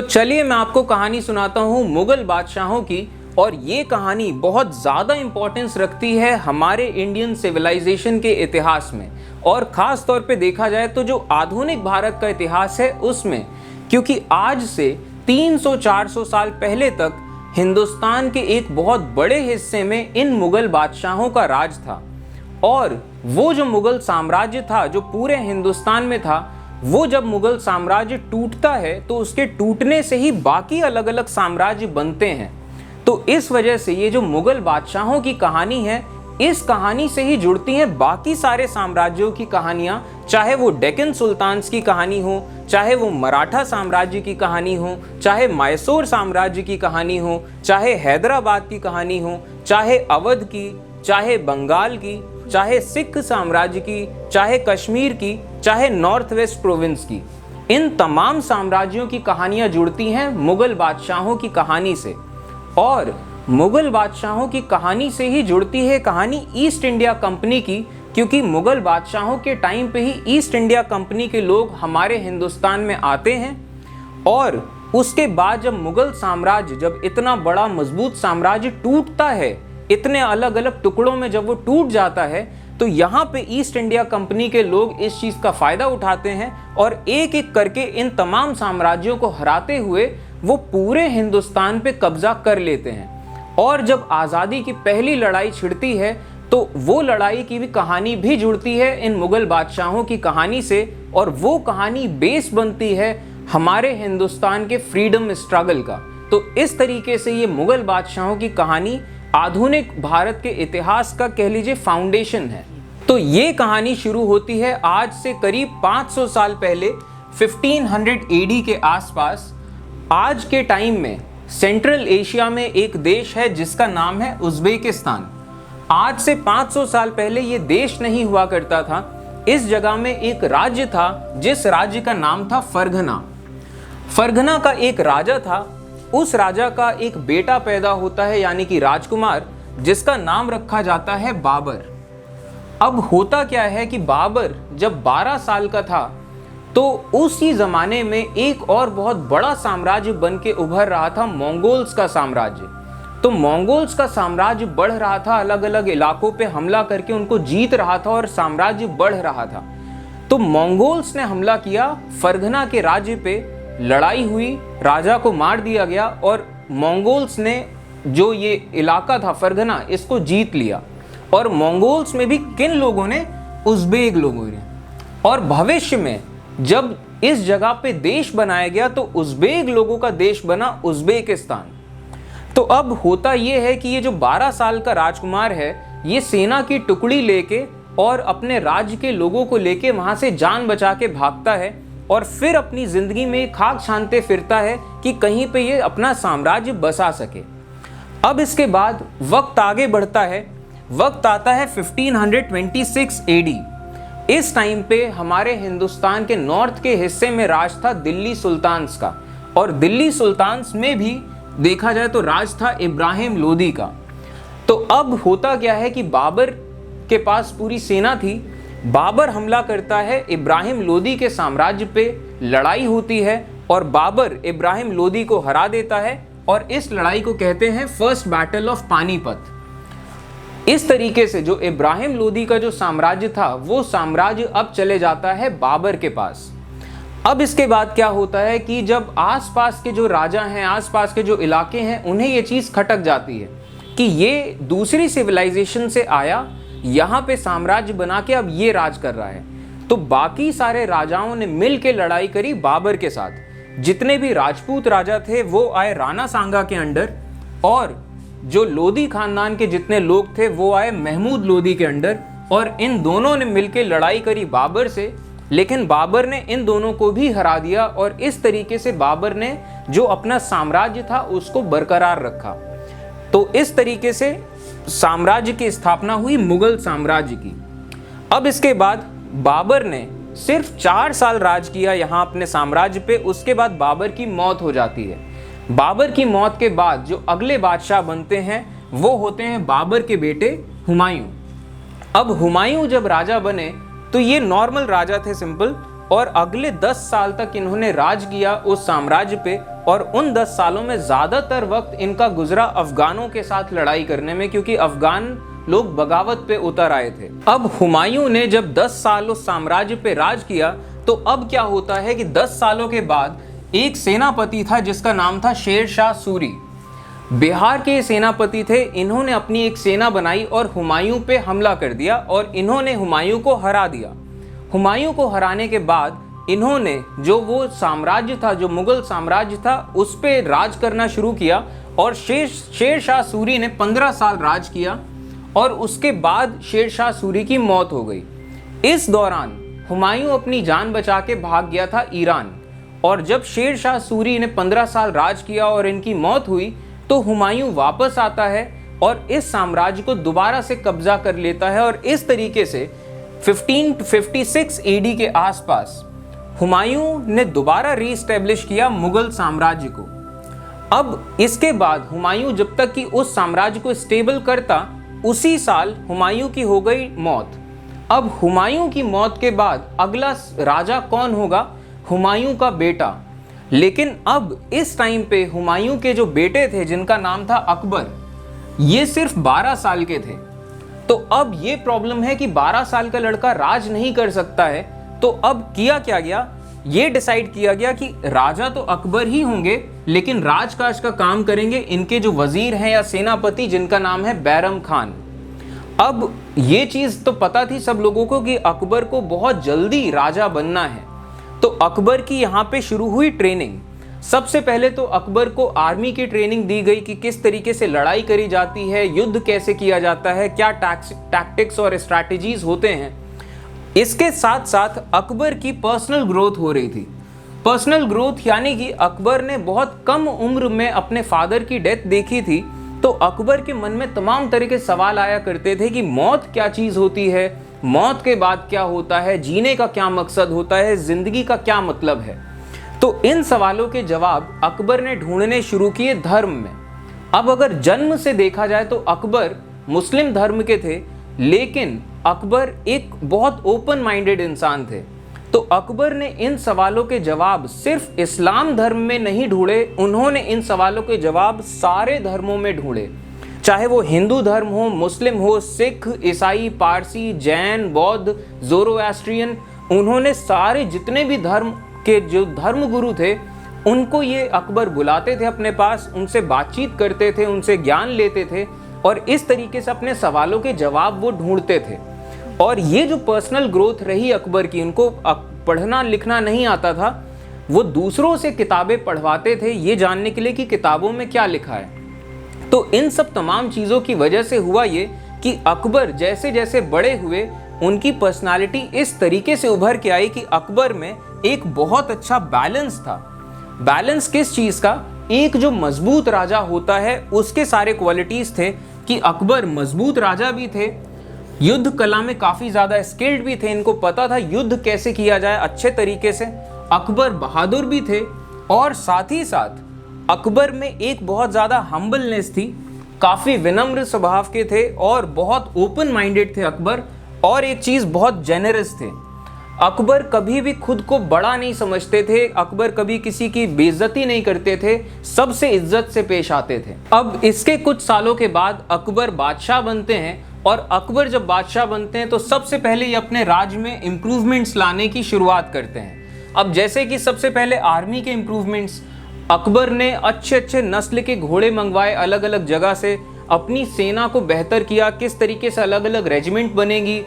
चलिए मैं आपको कहानी सुनाता हूँ मुगल बादशाहों की। और ये कहानी बहुत ज़्यादा इंपॉर्टेंस रखती है हमारे इंडियन सिविलाइजेशन के इतिहास में, और ख़ास तौर पे देखा जाए तो जो आधुनिक भारत का इतिहास है उसमें, क्योंकि आज से 300-400 साल पहले तक हिंदुस्तान के एक बहुत बड़े हिस्से में इन मुगल बादशाहों का राज था। और वो जो मुगल साम्राज्य था जो पूरे हिंदुस्तान में था, वो जब मुगल साम्राज्य टूटता है तो उसके टूटने से ही बाकी अलग अलग साम्राज्य बनते हैं। तो इस वजह से ये जो मुगल बादशाहों की कहानी है, इस कहानी से ही जुड़ती हैं बाकी सारे साम्राज्यों की कहानियाँ, चाहे वो डेक्कन सुल्तान्स की कहानी हो, चाहे वो मराठा साम्राज्य की कहानी हो, चाहे मैसूर साम्राज्य की कहानी हो, चाहे हैदराबाद की कहानी हो, चाहे अवध की, चाहे बंगाल की, चाहे सिख साम्राज्य की, चाहे कश्मीर की, चाहे नॉर्थ वेस्ट प्रोविंस की। इन तमाम साम्राज्यों की कहानियां जुड़ती हैं मुगल बादशाहों की कहानी से। और मुगल बादशाहों की कहानी से ही जुड़ती है कहानी ईस्ट इंडिया कंपनी की, क्योंकि मुगल बादशाहों के टाइम पे ही ईस्ट इंडिया कंपनी के लोग हमारे हिंदुस्तान में आते हैं। और उसके बाद जब मुगल साम्राज्य, जब इतना बड़ा मजबूत साम्राज्य टूटता है, इतने अलग अलग टुकड़ों में जब वो टूट जाता है, तो यहाँ पे ईस्ट इंडिया कंपनी के लोग इस चीज़ का फ़ायदा उठाते हैं और एक एक करके इन तमाम साम्राज्यों को हराते हुए वो पूरे हिंदुस्तान पे कब्जा कर लेते हैं। और जब आज़ादी की पहली लड़ाई छिड़ती है तो वो लड़ाई की भी कहानी भी जुड़ती है इन मुगल बादशाहों की कहानी से, और वो कहानी बेस बनती है हमारे हिंदुस्तान के फ्रीडम स्ट्रगल का। तो इस तरीके से ये मुगल बादशाहों की कहानी आधुनिक भारत के इतिहास का कह लीजिए फाउंडेशन है। तो ये कहानी शुरू होती है आज से करीब 500 साल पहले 1500 AD के आसपास। आज के टाइम में सेंट्रल एशिया में एक देश है जिसका नाम है उज़्बेकिस्तान। आज से 500 साल पहले ये देश नहीं हुआ करता था। इस जगह में एक राज्य था जिस राज्य का नाम था फरगना। फरगना का एक राजा था। उस राजा का एक बेटा पैदा होता है, यानी कि राजकुमार, जिसका नाम रखा जाता है बाबर। अब होता क्या है कि बाबर जब 12 साल का था तो उसी जमाने में एक और बहुत बड़ा साम्राज्य बन के उभर रहा था, मंगोल्स का साम्राज्य। तो मंगोल्स का साम्राज्य बढ़ रहा था, अलग अलग इलाकों पे हमला करके उनको जीत रहा था और साम्राज्य बढ़ रहा था। तो मंगोल्स ने हमला किया, फरगना के राज्य पे लड़ाई हुई, राजा को मार दिया गया और मंगोल्स ने जो ये इलाका था फरगना, इसको जीत लिया। और मंगोल्स में भी किन लोगों ने? उज़्बेक लोगों ने। और भविष्य में जब इस जगह पे देश बनाया गया तो उज़्बेक लोगों का देश बना उज़्बेकिस्तान। तो अब होता ये है कि ये जो 12 साल का राजकुमार है, ये सेना की टुकड़ी लेके और अपने राज्य के लोगों को लेके वहां से जान बचा के भागता है और फिर अपनी जिंदगी में खाक छानते फिरता है कि कहीं पे ये अपना साम्राज्य बसा सके। अब इसके बाद वक्त आगे बढ़ता है। वक्त आता है 1526 AD। इस टाइम पे हमारे हिंदुस्तान के नॉर्थ के हिस्से में राज था दिल्ली सुल्तान्स का, और दिल्ली सुल्तान्स में भी देखा जाए तो राज था इब्राहिम लोदी का। तो अब होता क्या है कि बाबर के पास पूरी सेना थी। बाबर हमला करता है इब्राहिम लोदी के साम्राज्य पे, लड़ाई होती है और बाबर इब्राहिम लोदी को हरा देता है, और इस लड़ाई को कहते हैं फर्स्ट बैटल ऑफ पानीपत। इस तरीके से जो इब्राहिम लोदी का जो साम्राज्य था, वो साम्राज्य अब चले जाता है बाबर के पास। अब इसके बाद क्या होता है कि जब आसपास के जो राजा हैं, आसपास के जो इलाके हैं, उन्हें ये चीज़ खटक जाती है कि ये दूसरी सिविलाइजेशन से आया, यहाँ पे साम्राज्य बना के अब ये राज कर रहा है। तो बाकी सारे राजाओं ने मिल के लड़ाई करी बाबर के साथ। जितने भी राजपूत राजा थे वो आए राणा सांगा के अंडर, और जो लोदी खानदान के जितने लोग थे वो आए महमूद लोदी के अंडर, और इन दोनों ने मिलके लड़ाई करी बाबर से। लेकिन बाबर ने इन दोनों को भी हरा दिया, और इस तरीके से बाबर ने जो अपना साम्राज्य था उसको बरकरार रखा। तो इस तरीके से साम्राज्य की स्थापना हुई मुगल साम्राज्य की। अब इसके बाद बाबर ने सिर्फ 4 साल राज किया यहाँ अपने साम्राज्य पे। उसके बाद बाबर की मौत हो जाती है। बाबर की मौत के बाद जो अगले बादशाह बनते हैं वो होते हैं बाबर के बेटे हुमायूं। अब हुमायूं जब राजा बने तो ये नॉर्मल राजा थे, सिंपल, और अगले 10 साल तक इन्होंने राज किया उस साम्राज्य पे। और उन 10 सालों में ज़्यादातर वक्त इनका गुजरा अफगानों के साथ लड़ाई करने में, क्योंकि अफगान लोग बगावत पे उतर आए थे। अब हुमायूं ने जब 10 साल उस साम्राज्य पे राज किया, तो अब क्या होता है कि 10 सालों के बाद एक सेनापति था जिसका नाम था शेर शाह सूरी। बिहार के सेनापति थे। इन्होंने अपनी एक सेना बनाई और हुमायूं पे हमला कर दिया और इन्होंने हुमायूं को हरा दिया। हुमायूं को हराने के बाद इन्होंने जो वो साम्राज्य था, जो मुगल साम्राज्य था, उस पे राज करना शुरू किया और शेर शाह सूरी ने 15 साल राज किया और उसके बाद शेर शाह सूरी की मौत हो गई। इस दौरान हुमायूं अपनी जान बचा के भाग गया था ईरान, और जब शेर शाह सूरी ने 15 साल राज किया और इनकी मौत हुई, तो हुमायूं वापस आता है और इस साम्राज्य को दोबारा से कब्जा कर लेता है। और इस तरीके से 1556 AD के आसपास हुमायूं ने दोबारा रीस्टैब्लिश किया मुगल साम्राज्य को। अब इसके बाद हुमायूं जब तक कि उस साम्राज्य को स्टेबल करता, उसी साल हुमायूं की हो गई मौत। अब हुमायूं की मौत के बाद अगला राजा कौन होगा? हुमायूं का बेटा। लेकिन अब इस टाइम पे हुमायूं के जो बेटे थे, जिनका नाम था अकबर, ये सिर्फ 12 साल के थे। तो अब ये प्रॉब्लम है कि 12 साल का लड़का राज नहीं कर सकता है। तो अब किया क्या गया? ये डिसाइड किया गया कि राजा तो अकबर ही होंगे, लेकिन राजकाज का काम करेंगे इनके जो वजीर हैं या सेनापति, जिनका नाम है बैरम खान। अब ये चीज तो पता थी सब लोगों को कि अकबर को बहुत जल्दी राजा बनना है। तो अकबर की यहाँ पे शुरू हुई ट्रेनिंग। सबसे पहले तो अकबर को आर्मी की ट्रेनिंग दी गई कि किस तरीके से लड़ाई करी जाती है, युद्ध कैसे किया जाता है, क्या टैक्टिक्स और स्ट्रैटेजीज होते हैं। इसके साथ साथ अकबर की पर्सनल ग्रोथ हो रही थी। पर्सनल ग्रोथ यानी कि अकबर ने बहुत कम उम्र में अपने फादर की डेथ देखी थी। तो अकबर के मन में तमाम तरह के सवाल आया करते थे कि मौत क्या चीज़ होती है, मौत के बाद क्या होता है, जीने का क्या मकसद होता है, जिंदगी का क्या मतलब है। तो इन सवालों के जवाब अकबर ने ढूंढने शुरू किए धर्म में। अब अगर जन्म से देखा जाए तो अकबर मुस्लिम धर्म के थे, लेकिन अकबर एक बहुत ओपन माइंडेड इंसान थे। तो अकबर ने इन सवालों के जवाब सिर्फ इस्लाम धर्म में नहीं ढूंढे, उन्होंने इन सवालों के जवाब सारे धर्मों में ढूंढे, चाहे वो हिंदू धर्म हो, मुस्लिम हो, सिख, ईसाई, पारसी, जैन, बौद्ध, ज़ोरोएस्ट्रियन। उन्होंने सारे जितने भी धर्म के जो धर्म गुरु थे, उनको ये अकबर बुलाते थे अपने पास, उनसे बातचीत करते थे, उनसे ज्ञान लेते थे और इस तरीके से अपने सवालों के जवाब वो ढूंढते थे। और ये जो पर्सनल ग्रोथ रही अकबर की, उनको पढ़ना लिखना नहीं आता था, वो दूसरों से किताबें पढ़वाते थे ये जानने के लिए कि किताबों में क्या लिखा है। तो इन सब तमाम चीज़ों की वजह से हुआ ये कि अकबर जैसे जैसे बड़े हुए, उनकी पर्सनालिटी इस तरीके से उभर के आई कि अकबर में एक बहुत अच्छा बैलेंस था। बैलेंस किस चीज़ का? एक जो मजबूत राजा होता है उसके सारे क्वालिटीज़ थे कि अकबर मजबूत राजा भी थे, युद्ध कला में काफ़ी ज़्यादा स्किल्ड भी थे, इनको पता था युद्ध कैसे किया जाए अच्छे तरीके से। अकबर बहादुर भी थे और साथ ही साथ अकबर में एक बहुत ज़्यादा हम्बलनेस थी, काफ़ी विनम्र स्वभाव के थे और बहुत ओपन माइंडेड थे अकबर। और एक चीज़, बहुत जेनरस थे। अकबर कभी भी खुद को बड़ा नहीं समझते थे, अकबर कभी किसी की बेइज्जती नहीं करते थे, सबसे इज्जत से पेश आते थे। अब इसके कुछ सालों के बाद अकबर बादशाह बनते हैं और अकबर जब बादशाह बनते हैं तो सबसे पहले ये अपने राज्य में इम्प्रूवमेंट्स लाने की शुरुआत करते हैं। अब जैसे कि सबसे पहले आर्मी के इम्प्रूवमेंट्स, अकबर ने अच्छे अच्छे नस्ल के घोड़े मंगवाए अलग अलग जगह से, अपनी सेना को बेहतर किया, किस तरीके से अलग अलग रेजिमेंट बनेगी।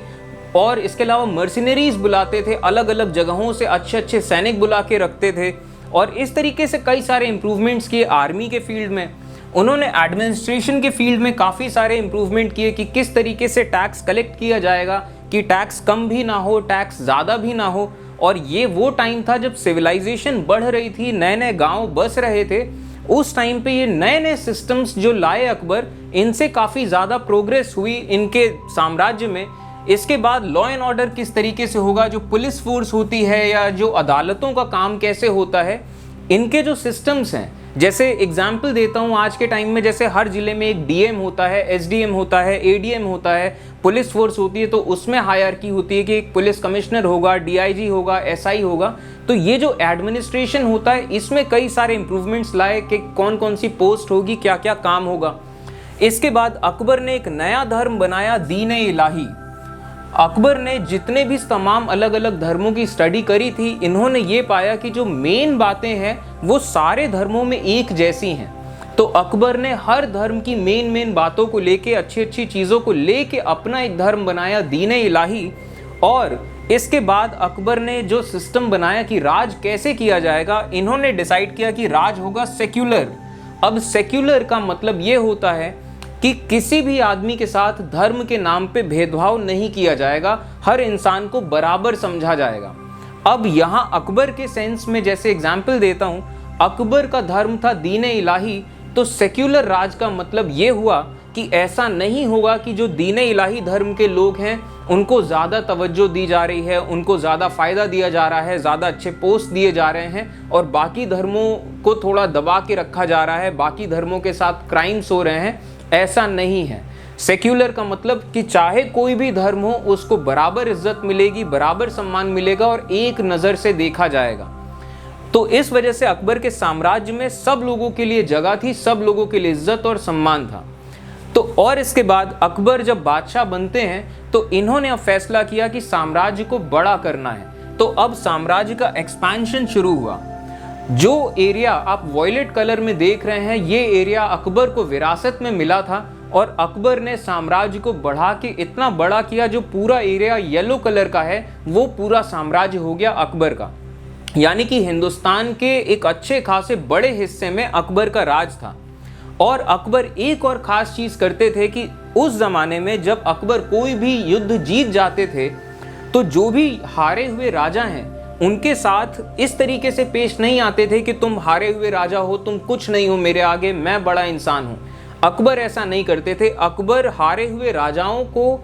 और इसके अलावा मर्सिनरीज बुलाते थे, अलग अलग जगहों से अच्छे अच्छे सैनिक बुला के रखते थे। और इस तरीके से कई सारे इम्प्रूवमेंट्स किए आर्मी के फील्ड में। उन्होंने एडमिनिस्ट्रेशन के फील्ड में काफ़ी सारे इम्प्रूवमेंट किए कि किस तरीके से टैक्स कलेक्ट किया जाएगा, कि टैक्स कम भी ना हो, टैक्स ज़्यादा भी ना हो। और ये वो टाइम था जब सिविलाइजेशन बढ़ रही थी, नए नए गांव बस रहे थे। उस टाइम पे ये नए नए सिस्टम्स जो लाए अकबर, इनसे काफ़ी ज़्यादा प्रोग्रेस हुई इनके साम्राज्य में। इसके बाद लॉ एंड ऑर्डर किस तरीके से होगा, जो पुलिस फोर्स होती है या जो अदालतों का काम कैसे होता है, इनके जो सिस्टम्स हैं जैसे एग्जाम्पल देता हूँ, आज के टाइम में जैसे हर जिले में एक डीएम होता है, एसडीएम होता है, एडीएम होता है, पुलिस फोर्स होती है, तो उसमें हायरार्की होती है कि एक पुलिस कमिश्नर होगा, डीआईजी होगा, एसआई होगा। तो ये जो एडमिनिस्ट्रेशन होता है इसमें कई सारे इंप्रूवमेंट्स लाए कि कौन कौन सी पोस्ट होगी, क्या क्या काम होगा। इसके बाद अकबर ने एक नया धर्म बनाया, दीन इलाही। अकबर ने जितने भी तमाम अलग अलग धर्मों की स्टडी करी थी, इन्होंने ये पाया कि जो मेन बातें हैं वो सारे धर्मों में एक जैसी हैं। तो अकबर ने हर धर्म की मेन बातों को लेके, अच्छी अच्छी चीज़ों को लेके अपना एक धर्म बनाया, दीन इलाही। और इसके बाद अकबर ने जो सिस्टम बनाया कि राज कैसे किया जाएगा, इन्होंने डिसाइड किया कि राज होगा सेक्युलर। अब सेक्युलर का मतलब ये होता है कि किसी भी आदमी के साथ धर्म के नाम पे भेदभाव नहीं किया जाएगा, हर इंसान को बराबर समझा जाएगा। अब यहाँ अकबर के सेंस में जैसे एग्जाम्पल देता हूँ, अकबर का धर्म था दीन इलाही, तो सेक्युलर राज का मतलब ये हुआ कि ऐसा नहीं होगा कि जो दीन इलाही धर्म के लोग हैं उनको ज़्यादा तवज्जो दी जा रही है, उनको ज़्यादा फ़ायदा दिया जा रहा है, ज़्यादा अच्छे पोस्ट दिए जा रहे हैं, और बाकी धर्मों को थोड़ा दबा के रखा जा रहा है, बाकी धर्मों के साथ क्राइम्स हो रहे हैं। ऐसा नहीं है। सेक्युलर का मतलब कि चाहे कोई भी धर्म हो उसको बराबर इज्जत मिलेगी, बराबर सम्मान मिलेगा और एक नज़र से देखा जाएगा। तो इस वजह से अकबर के साम्राज्य में सब लोगों के लिए जगह थी, सब लोगों के लिए इज्जत और सम्मान था। तो और इसके बाद अकबर जब बादशाह बनते हैं तो इन्होंने अब फैसला किया कि साम्राज्य को बड़ा करना है। तो अब साम्राज्य का एक्सपेंशन शुरू हुआ। जो एरिया आप वॉयलेट कलर में देख रहे हैं, ये एरिया अकबर को विरासत में मिला था, और अकबर ने साम्राज्य को बढ़ा के इतना बड़ा किया, जो पूरा एरिया येलो कलर का है वो पूरा साम्राज्य हो गया अकबर का। यानी कि हिंदुस्तान के एक अच्छे खासे बड़े हिस्से में अकबर का राज था। और अकबर एक और ख़ास चीज़ करते थे कि उस ज़माने में जब अकबर कोई भी युद्ध जीत जाते थे तो जो भी हारे हुए राजा हैं उनके साथ इस तरीके से पेश नहीं आते थे कि तुम हारे हुए राजा हो, तुम कुछ नहीं हो मेरे आगे, मैं बड़ा इंसान हूँ। अकबर ऐसा नहीं करते थे। अकबर हारे हुए राजाओं को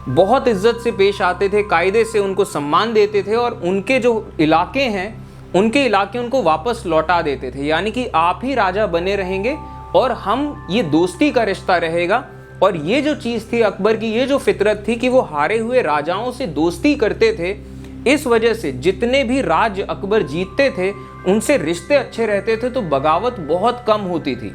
बहुत इज्जत से पेश आते थे, कायदे से उनको सम्मान देते थे, और उनके जो इलाके हैं उनके इलाके उनको वापस लौटा देते थे। यानी कि आप ही राजा बने रहेंगे और हम ये दोस्ती का रिश्ता रहेगा। और ये जो चीज़ थी अकबर की, ये जो फितरत थी कि वो हारे हुए राजाओं से दोस्ती करते थे, इस वजह से जितने भी राज्य अकबर जीतते थे उनसे रिश्ते अच्छे रहते थे, तो बगावत बहुत कम होती थी।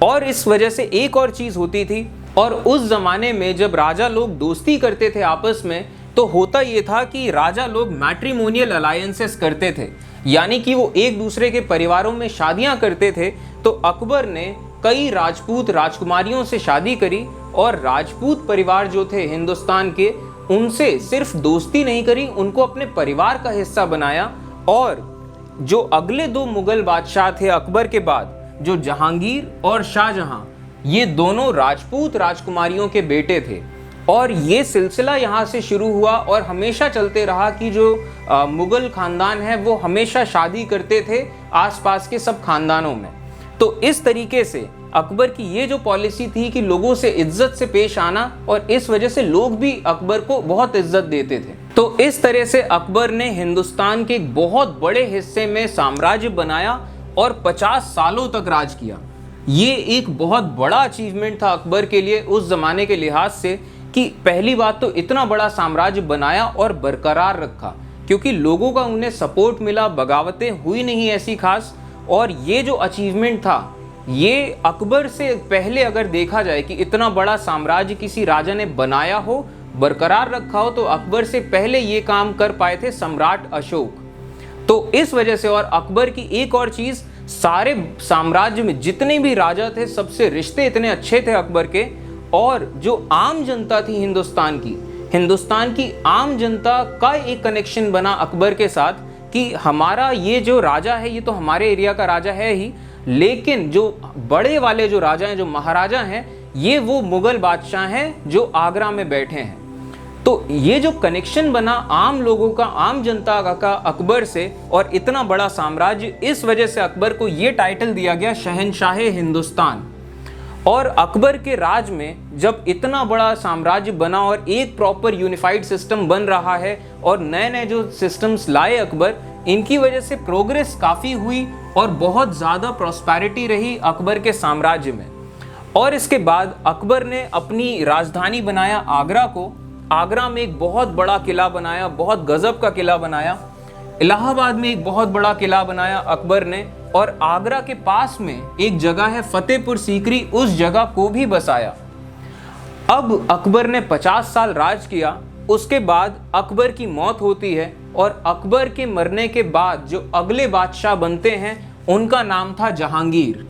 और इस वजह से एक और चीज़ होती थी, और उस ज़माने में जब राजा लोग दोस्ती करते थे आपस में, तो होता ये था कि राजा लोग मैट्रिमोनियल अलायंसेस करते थे, यानी कि वो एक दूसरे के परिवारों में शादियां करते थे। तो अकबर ने कई राजपूत राजकुमारियों से शादी करी, और राजपूत परिवार जो थे हिंदुस्तान के, उनसे सिर्फ दोस्ती नहीं करी, उनको अपने परिवार का हिस्सा बनाया। और जो अगले दो मुगल बादशाह थे अकबर के बाद, जो जहांगीर और शाहजहां, ये दोनों राजपूत राजकुमारियों के बेटे थे। और ये सिलसिला यहाँ से शुरू हुआ और हमेशा चलते रहा कि जो मुगल खानदान है वो हमेशा शादी करते थे आसपास के सब खानदानों में। तो इस तरीके से अकबर की ये जो पॉलिसी थी कि लोगों से इज्जत से पेश आना, और इस वजह से लोग भी अकबर को बहुत इज्जत देते थे। तो इस तरह से अकबर ने हिंदुस्तान के एक बहुत बड़े हिस्से में साम्राज्य बनाया और 50 सालों तक राज किया। ये एक बहुत बड़ा अचीवमेंट था अकबर के लिए उस जमाने के लिहाज से, कि पहली बात तो इतना बड़ा साम्राज्य बनाया और बरकरार रखा, क्योंकि लोगों का उन्हें सपोर्ट मिला, बगावतें हुई नहीं ऐसी खास। और ये जो अचीवमेंट था, ये अकबर से पहले अगर देखा जाए कि इतना बड़ा साम्राज्य किसी राजा ने बनाया हो, बरकरार रखा हो, तो अकबर से पहले ये काम कर पाए थे सम्राट अशोक। तो इस वजह से, और अकबर की एक और चीज़, सारे साम्राज्य में जितने भी राजा थे सबसे रिश्ते इतने अच्छे थे अकबर के। और जो आम जनता थी हिंदुस्तान की आम जनता का एक कनेक्शन बना अकबर के साथ कि हमारा ये जो राजा है ये तो हमारे एरिया का राजा है ही, लेकिन जो बड़े वाले जो राजा हैं, जो महाराजा हैं, ये वो मुगल बादशाह हैं जो आगरा में बैठे हैं। तो ये जो कनेक्शन बना आम लोगों का, आम जनता का अकबर से, और इतना बड़ा साम्राज्य, इस वजह से अकबर को ये टाइटल दिया गया शहंशाह हिंदुस्तान। और अकबर के राज में जब इतना बड़ा साम्राज्य बना और एक प्रॉपर यूनिफाइड सिस्टम बन रहा है, और नए नए जो सिस्टम्स लाए अकबर, इनकी वजह से प्रोग्रेस काफ़ी हुई और बहुत ज़्यादा प्रॉस्पेरिटी रही अकबर के साम्राज्य में। और इसके बाद अकबर ने अपनी राजधानी बनाया आगरा को। आगरा में एक बहुत बड़ा किला बनाया, बहुत गजब का किला बनाया। इलाहाबाद में एक बहुत बड़ा किला बनाया अकबर ने, और आगरा के पास में एक जगह है फतेहपुर सीकरी, उस जगह को भी बसाया। अब अकबर ने 50 साल राज किया। उसके बाद अकबर की मौत होती है, और अकबर के मरने के बाद जो अगले बादशाह बनते हैं उनका नाम था जहांगीर।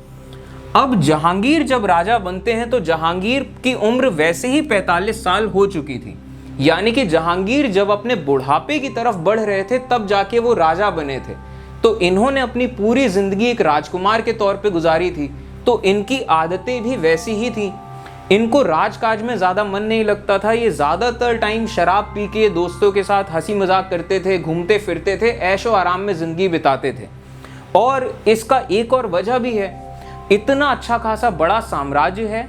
अब जहांगीर जब राजा बनते हैं तो जहांगीर की उम्र वैसे ही 45 साल हो चुकी थी, यानी कि जहांगीर जब अपने बुढ़ापे की तरफ बढ़ रहे थे तब जाके वो राजा बने थे। तो इन्होंने अपनी पूरी जिंदगी एक राजकुमार के तौर पे गुजारी थी, तो इनकी आदतें भी वैसी ही थी। इनको राजकाज में ज़्यादा मन नहीं लगता था। ये ज़्यादातर टाइम शराब पी के दोस्तों के साथ हंसी मजाक करते थे, घूमते फिरते थे, ऐशो आराम में ज़िंदगी बिताते थे। और इसका एक और वजह भी है, इतना अच्छा खासा बड़ा साम्राज्य है,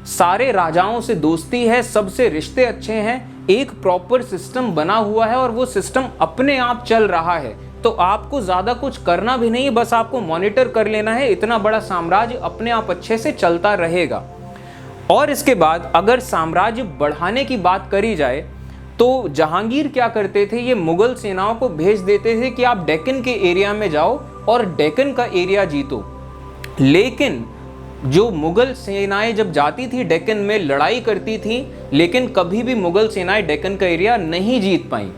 सारे राजाओं से दोस्ती है, सबसे रिश्ते अच्छे हैं, एक प्रॉपर सिस्टम बना हुआ है और वो सिस्टम अपने आप चल रहा है। तो आपको ज़्यादा कुछ करना भी नहीं, बस आपको मॉनिटर कर लेना है, इतना बड़ा साम्राज्य अपने आप अच्छे से चलता रहेगा। और इसके बाद अगर साम्राज्य बढ़ाने की बात करी जाए तो जहांगीर क्या करते थे, ये मुगल सेनाओं को भेज देते थे कि आप डेक्कन के एरिया में जाओ और डेक्कन का एरिया जीतो। लेकिन जो मुगल सेनाएं जब जाती थी डेक्कन में, लड़ाई करती थी, लेकिन कभी भी मुगल सेनाएं डेक्कन का एरिया नहीं जीत पाई।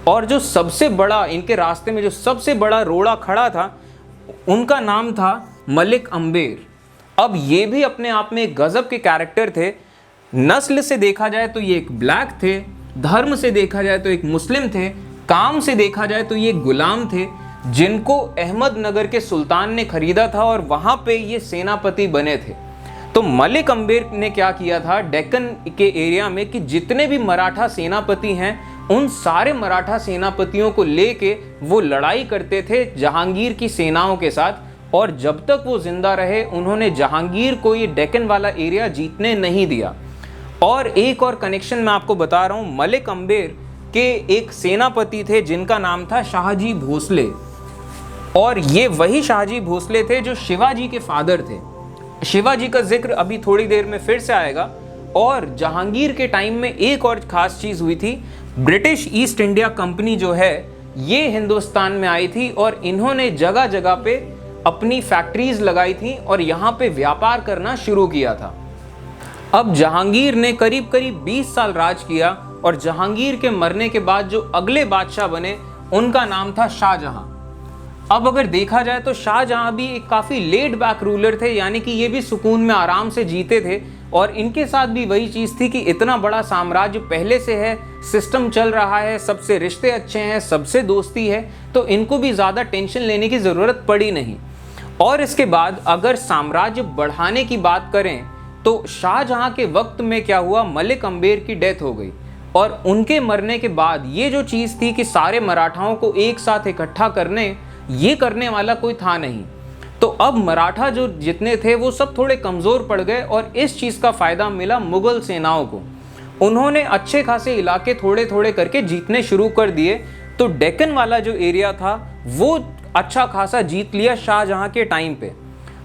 और जो सबसे बड़ा इनके रास्ते में जो सबसे बड़ा रोड़ा खड़ा था उनका नाम था मलिक अम्बेर। अब ये भी अपने आप में एक गजब के कैरेक्टर थे। नस्ल से देखा जाए तो ये एक ब्लैक थे, धर्म से देखा जाए तो एक मुस्लिम थे, काम से देखा जाए तो ये गुलाम थे, जिनको अहमदनगर के सुल्तान ने खरीदा था और वहां पे ये सेनापति बने थे। तो मलिक अम्बेर ने क्या किया था डेक्कन के एरिया में कि जितने भी मराठा सेनापति हैं उन सारे मराठा सेनापतियों को लेके वो लड़ाई करते थे जहांगीर की सेनाओं के साथ, और जब तक वो जिंदा रहे उन्होंने जहांगीर को ये डेक्कन वाला एरिया जीतने नहीं दिया। और एक और कनेक्शन मैं आपको बता रहा हूँ, मलिक अम्बेर के एक सेनापति थे जिनका नाम था शाहजी भोसले, और ये वही शाहजी भोसले थे जो शिवाजी के फादर थे। शिवाजी का जिक्र अभी थोड़ी देर में फिर से आएगा। और जहांगीर के टाइम में एक और ख़ास चीज़ हुई थी, ब्रिटिश ईस्ट इंडिया कंपनी जो है ये हिंदुस्तान में आई थी और इन्होंने जगह जगह पे अपनी फैक्ट्रीज लगाई थी और यहाँ पे व्यापार करना शुरू किया था। अब जहांगीर ने करीब करीब 20 साल राज किया, और जहांगीर के मरने के बाद जो अगले बादशाह बने उनका नाम था शाहजहां। अब अगर देखा जाए तो शाहजहां भी एक काफ़ी लेड बैक रूलर थे, यानी कि ये भी सुकून में आराम से जीते थे, और इनके साथ भी वही चीज़ थी कि इतना बड़ा साम्राज्य पहले से है, सिस्टम चल रहा है, सबसे रिश्ते अच्छे हैं, सबसे दोस्ती है, तो इनको भी ज़्यादा टेंशन लेने की ज़रूरत पड़ी नहीं। और इसके बाद अगर साम्राज्य बढ़ाने की बात करें तो शाहजहां के वक्त में क्या हुआ, मलिक अम्बेर की डेथ हो गई, और उनके मरने के बाद ये जो चीज़ थी कि सारे मराठाओं को एक साथ इकट्ठा करने वाला कोई था नहीं। तो अब मराठा जो जितने थे वो सब थोड़े कमज़ोर पड़ गए, और इस चीज़ का फ़ायदा मिला मुग़ल सेनाओं को। उन्होंने अच्छे खासे इलाके थोड़े थोड़े करके जीतने शुरू कर दिए। तो डेक्कन वाला जो एरिया था वो अच्छा खासा जीत लिया शाहजहां के टाइम पे।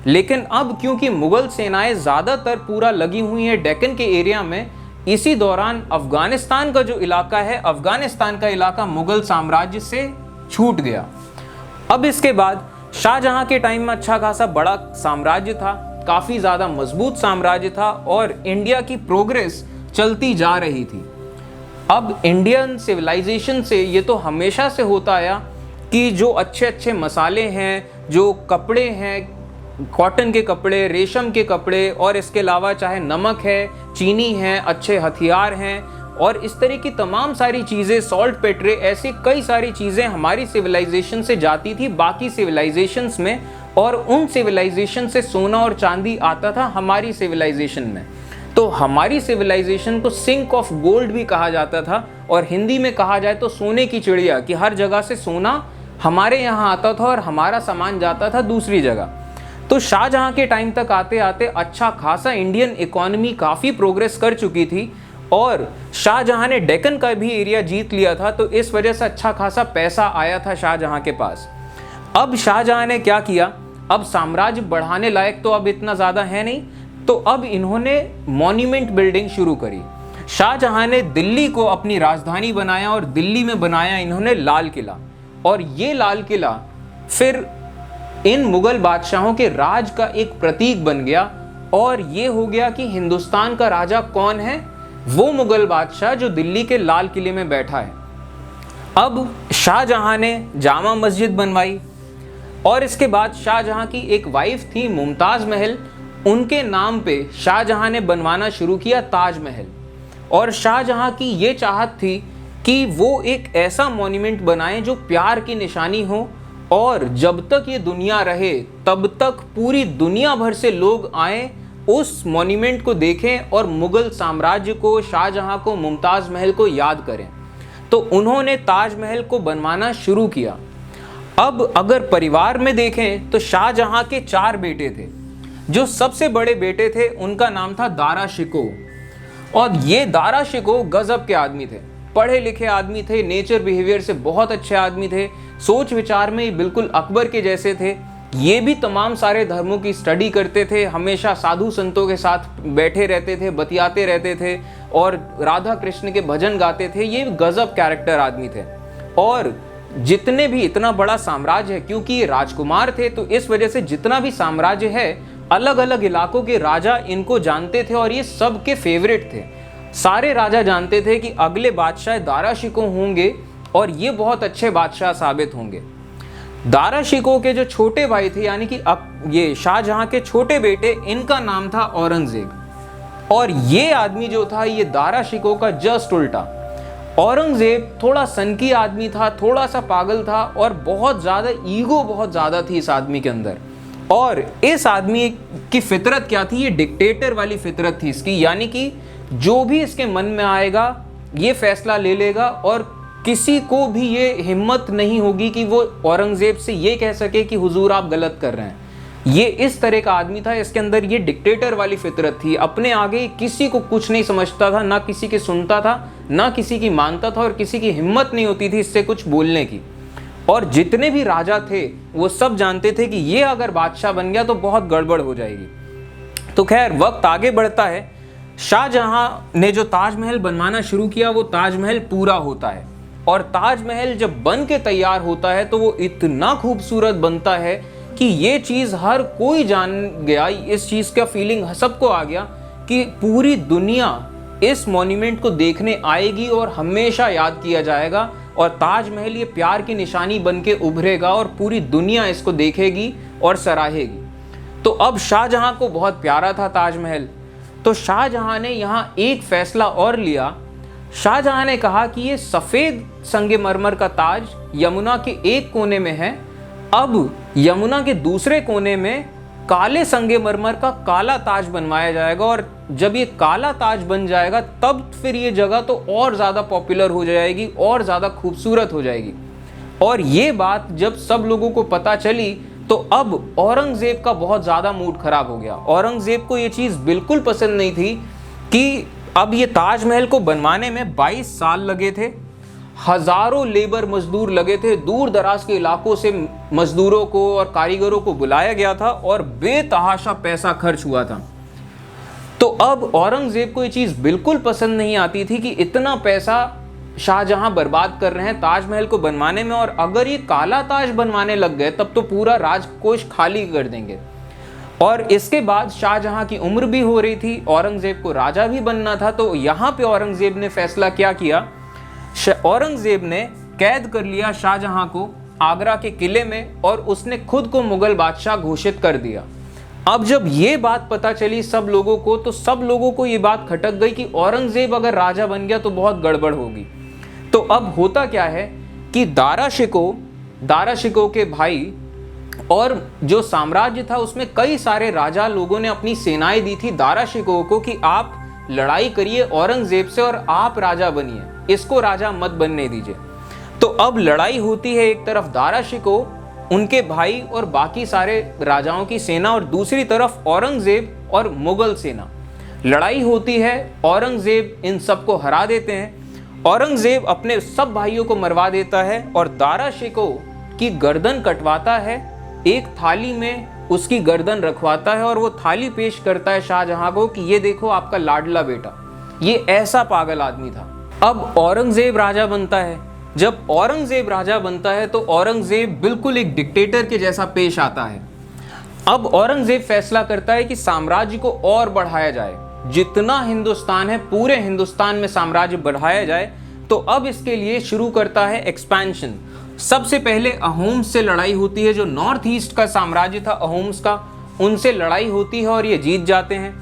लेकिन अब क्योंकि मुग़ल सेनाएं ज़्यादातर पूरा लगी हुई हैं डेक्कन के एरिया में, इसी दौरान अफ़गानिस्तान का जो इलाका है, अफ़गानिस्तान का इलाका मुग़ल साम्राज्य से छूट गया। अब इसके बाद शाहजहां के टाइम में अच्छा खासा बड़ा साम्राज्य था, काफ़ी ज़्यादा मजबूत साम्राज्य था, और इंडिया की प्रोग्रेस चलती जा रही थी। अब इंडियन सिविलाइजेशन से ये तो हमेशा से होता आया कि जो अच्छे अच्छे मसाले हैं, जो कपड़े हैं, कॉटन के कपड़े, रेशम के कपड़े, और इसके अलावा चाहे नमक है, चीनी है, अच्छे हथियार हैं, और इस तरह की तमाम सारी चीज़ें, सॉल्ट पेट्रे, ऐसी कई सारी चीज़ें हमारी सिविलाइजेशन से जाती थी बाकी सिविलाइजेशंस में, और उन सिविलाइजेशन से सोना और चांदी आता था हमारी सिविलाइजेशन में। तो हमारी सिविलाइजेशन को सिंक ऑफ गोल्ड भी कहा जाता था, और हिंदी में कहा जाए तो सोने की चिड़िया, कि हर जगह से सोना हमारे यहाँ आता था और हमारा सामान जाता था दूसरी जगह। तो शाहजहां के टाइम तक आते आते अच्छा खासा इंडियन इकोनॉमी काफ़ी प्रोग्रेस कर चुकी थी, और शाहजहां ने डेक्कन का भी एरिया जीत लिया था, तो इस वजह से अच्छा खासा पैसा आया था शाहजहां के पास। अब शाहजहां ने क्या किया, अब साम्राज्य बढ़ाने लायक तो अब इतना ज़्यादा है नहीं, तो अब इन्होंने मॉन्यूमेंट बिल्डिंग शुरू करी। शाहजहां ने दिल्ली को अपनी राजधानी बनाया और दिल्ली में बनाया इन्होंने लाल किला, और ये लाल किला फिर इन मुगल बादशाहों के राज का एक प्रतीक बन गया, और ये हो गया कि हिंदुस्तान का राजा कौन है, वो मुगल बादशाह जो दिल्ली के लाल किले में बैठा है। अब शाहजहां ने जामा मस्जिद बनवाई, और इसके बाद शाहजहां की एक वाइफ थी मुमताज महल, उनके नाम पे शाहजहां ने बनवाना शुरू किया ताजमहल। और शाहजहां की ये चाहत थी कि वो एक ऐसा मॉन्यूमेंट बनाएं जो प्यार की निशानी हो, और जब तक ये दुनिया रहे तब तक पूरी दुनिया भर से लोग आएं, उस मॉन्यूमेंट को देखें और मुगल साम्राज्य को, शाहजहां को, मुमताज महल को याद करें। तो उन्होंने ताजमहल को बनवाना शुरू किया। अब अगर परिवार में देखें तो शाहजहां के 4 बेटे थे। जो सबसे बड़े बेटे थे उनका नाम था दारा शिकोह, और ये दारा शिकोह गजब के आदमी थे, पढ़े लिखे आदमी थे, नेचर बिहेवियर से बहुत अच्छे आदमी थे, सोच विचार में बिल्कुल अकबर के जैसे थे। ये भी तमाम सारे धर्मों की स्टडी करते थे, हमेशा साधु संतों के साथ बैठे रहते थे, बतियाते रहते थे, और राधा कृष्ण के भजन गाते थे। ये गजब कैरेक्टर आदमी थे। और जितने भी, इतना बड़ा साम्राज्य है, क्योंकि ये राजकुमार थे तो इस वजह से जितना भी साम्राज्य है, अलग अलग इलाकों के राजा इनको जानते थे, और ये सबके फेवरेट थे। सारे राजा जानते थे कि अगले बादशाह दारा शिकोह होंगे और ये बहुत अच्छे बादशाह साबित होंगे। दारा शिकोह के जो छोटे भाई थे, यानी कि ये शाहजहां के छोटे बेटे, इनका नाम था औरंगजेब। और ये आदमी जो था, ये दारा शिकोह का जस्ट उल्टा। औरंगजेब थोड़ा सनकी आदमी था, थोड़ा सा पागल था, और बहुत ज़्यादा ईगो बहुत ज़्यादा थी इस आदमी के अंदर। और इस आदमी की फितरत क्या थी, ये डिक्टेटर वाली फितरत थी इसकी, यानी कि जो भी इसके मन में आएगा ये फैसला ले लेगा, और किसी को भी ये हिम्मत नहीं होगी कि वो औरंगजेब से ये कह सके कि हुजूर आप गलत कर रहे हैं। ये इस तरह का आदमी था, इसके अंदर ये डिक्टेटर वाली फितरत थी। अपने आगे किसी को कुछ नहीं समझता था, ना किसी की सुनता था, ना किसी की मानता था, और किसी की हिम्मत नहीं होती थी इससे कुछ बोलने की। और जितने भी राजा थे वो सब जानते थे कि ये अगर बादशाह बन गया तो बहुत गड़बड़ हो जाएगी। तो खैर वक्त आगे बढ़ता है, शाहजहां ने जो ताजमहल बनवाना शुरू किया वो ताजमहल पूरा होता है, और ताजमहल जब बन के तैयार होता है तो वो इतना खूबसूरत बनता है कि ये चीज़ हर कोई जान गया, इस चीज़ का फीलिंग सबको आ गया कि पूरी दुनिया इस मॉन्यूमेंट को देखने आएगी और हमेशा याद किया जाएगा, और ताजमहल ये प्यार की निशानी बन के उभरेगा और पूरी दुनिया इसको देखेगी और सराहेगी। तो अब शाहजहां को बहुत प्यारा था ताजमहल, तो शाहजहां ने यहाँ एक फैसला और लिया। शाहजहां ने कहा कि ये सफ़ेद संगमरमर का ताज यमुना के एक कोने में है, अब यमुना के दूसरे कोने में काले संगमरमर का काला ताज बनवाया जाएगा, और जब ये काला ताज बन जाएगा तब फिर ये जगह तो और ज़्यादा पॉपुलर हो जाएगी और ज़्यादा खूबसूरत हो जाएगी। और ये बात जब सब लोगों को पता चली तो अब औरंगज़ेब का बहुत ज़्यादा मूड खराब हो गया। औरंगज़ेब को ये चीज़ बिल्कुल पसंद नहीं थी कि अब ये ताजमहल को बनवाने में 22 साल लगे थे, हज़ारों लेबर मजदूर लगे थे, दूर दराज के इलाकों से मजदूरों को और कारीगरों को बुलाया गया था, और बेतहाशा पैसा खर्च हुआ था। तो अब औरंगज़ेब को ये चीज़ बिल्कुल पसंद नहीं आती थी कि इतना पैसा शाहजहां बर्बाद कर रहे हैं ताजमहल को बनवाने में, और अगर ये काला ताज बनवाने लग गए तब तो पूरा राजकोष खाली कर देंगे। और इसके बाद शाहजहां की उम्र भी हो रही थी, औरंगज़ेब को राजा भी बनना था। तो यहाँ पे औरंगज़ेब ने फैसला क्या किया, औरंगज़ेब ने कैद कर लिया शाहजहां को आगरा के किले में, और उसने खुद को मुगल बादशाह घोषित कर दिया। अब जब ये बात पता चली सब लोगों को, तो सब लोगों को ये बात खटक गई कि औरंगज़ेब अगर राजा बन गया तो बहुत गड़बड़ होगी। तो अब होता क्या है कि दारा शिकोह के भाई, और जो साम्राज्य था उसमें कई सारे राजा लोगों ने अपनी सेनाएं दी थी दारा शिकोह को कि आप लड़ाई करिए औरंगज़ेब से और आप राजा बनिए, इसको राजा मत बनने दीजिए। तो अब लड़ाई होती है, एक तरफ दारा शिकोह, उनके भाई और बाकी सारे राजाओं की सेना, और दूसरी तरफ औरंगज़ेब और मुगल सेना। लड़ाई होती है, औरंगज़ेब इन सबको हरा देते हैं। औरंगज़ेब अपने सब भाइयों को मरवा देता है और दारा शिकोह की गर्दन कटवाता है, एक थाली में उसकी गर्दन रखवाता है और वो थाली पेश करता है शाहजहां को कि ये देखो आपका लाडला बेटा। ये ऐसा पागल आदमी था। अब औरंगजेब राजा बनता है। जब औरंगजेब राजा बनता है तो औरंगजेब बिल्कुल एक डिक्टेटर के जैसा पेश आता है। अब औरंगजेब फैसला करता है कि साम्राज्य को और बढ़ाया जाए, जितना हिंदुस्तान है पूरे हिंदुस्तान में साम्राज्य बढ़ाया जाए। तो अब इसके लिए शुरू करता है एक्सपेंशन। सबसे पहले अहोम्स से लड़ाई होती है, जो नॉर्थ ईस्ट का साम्राज्य था अहोम्स का, उनसे लड़ाई होती है और ये जीत जाते हैं।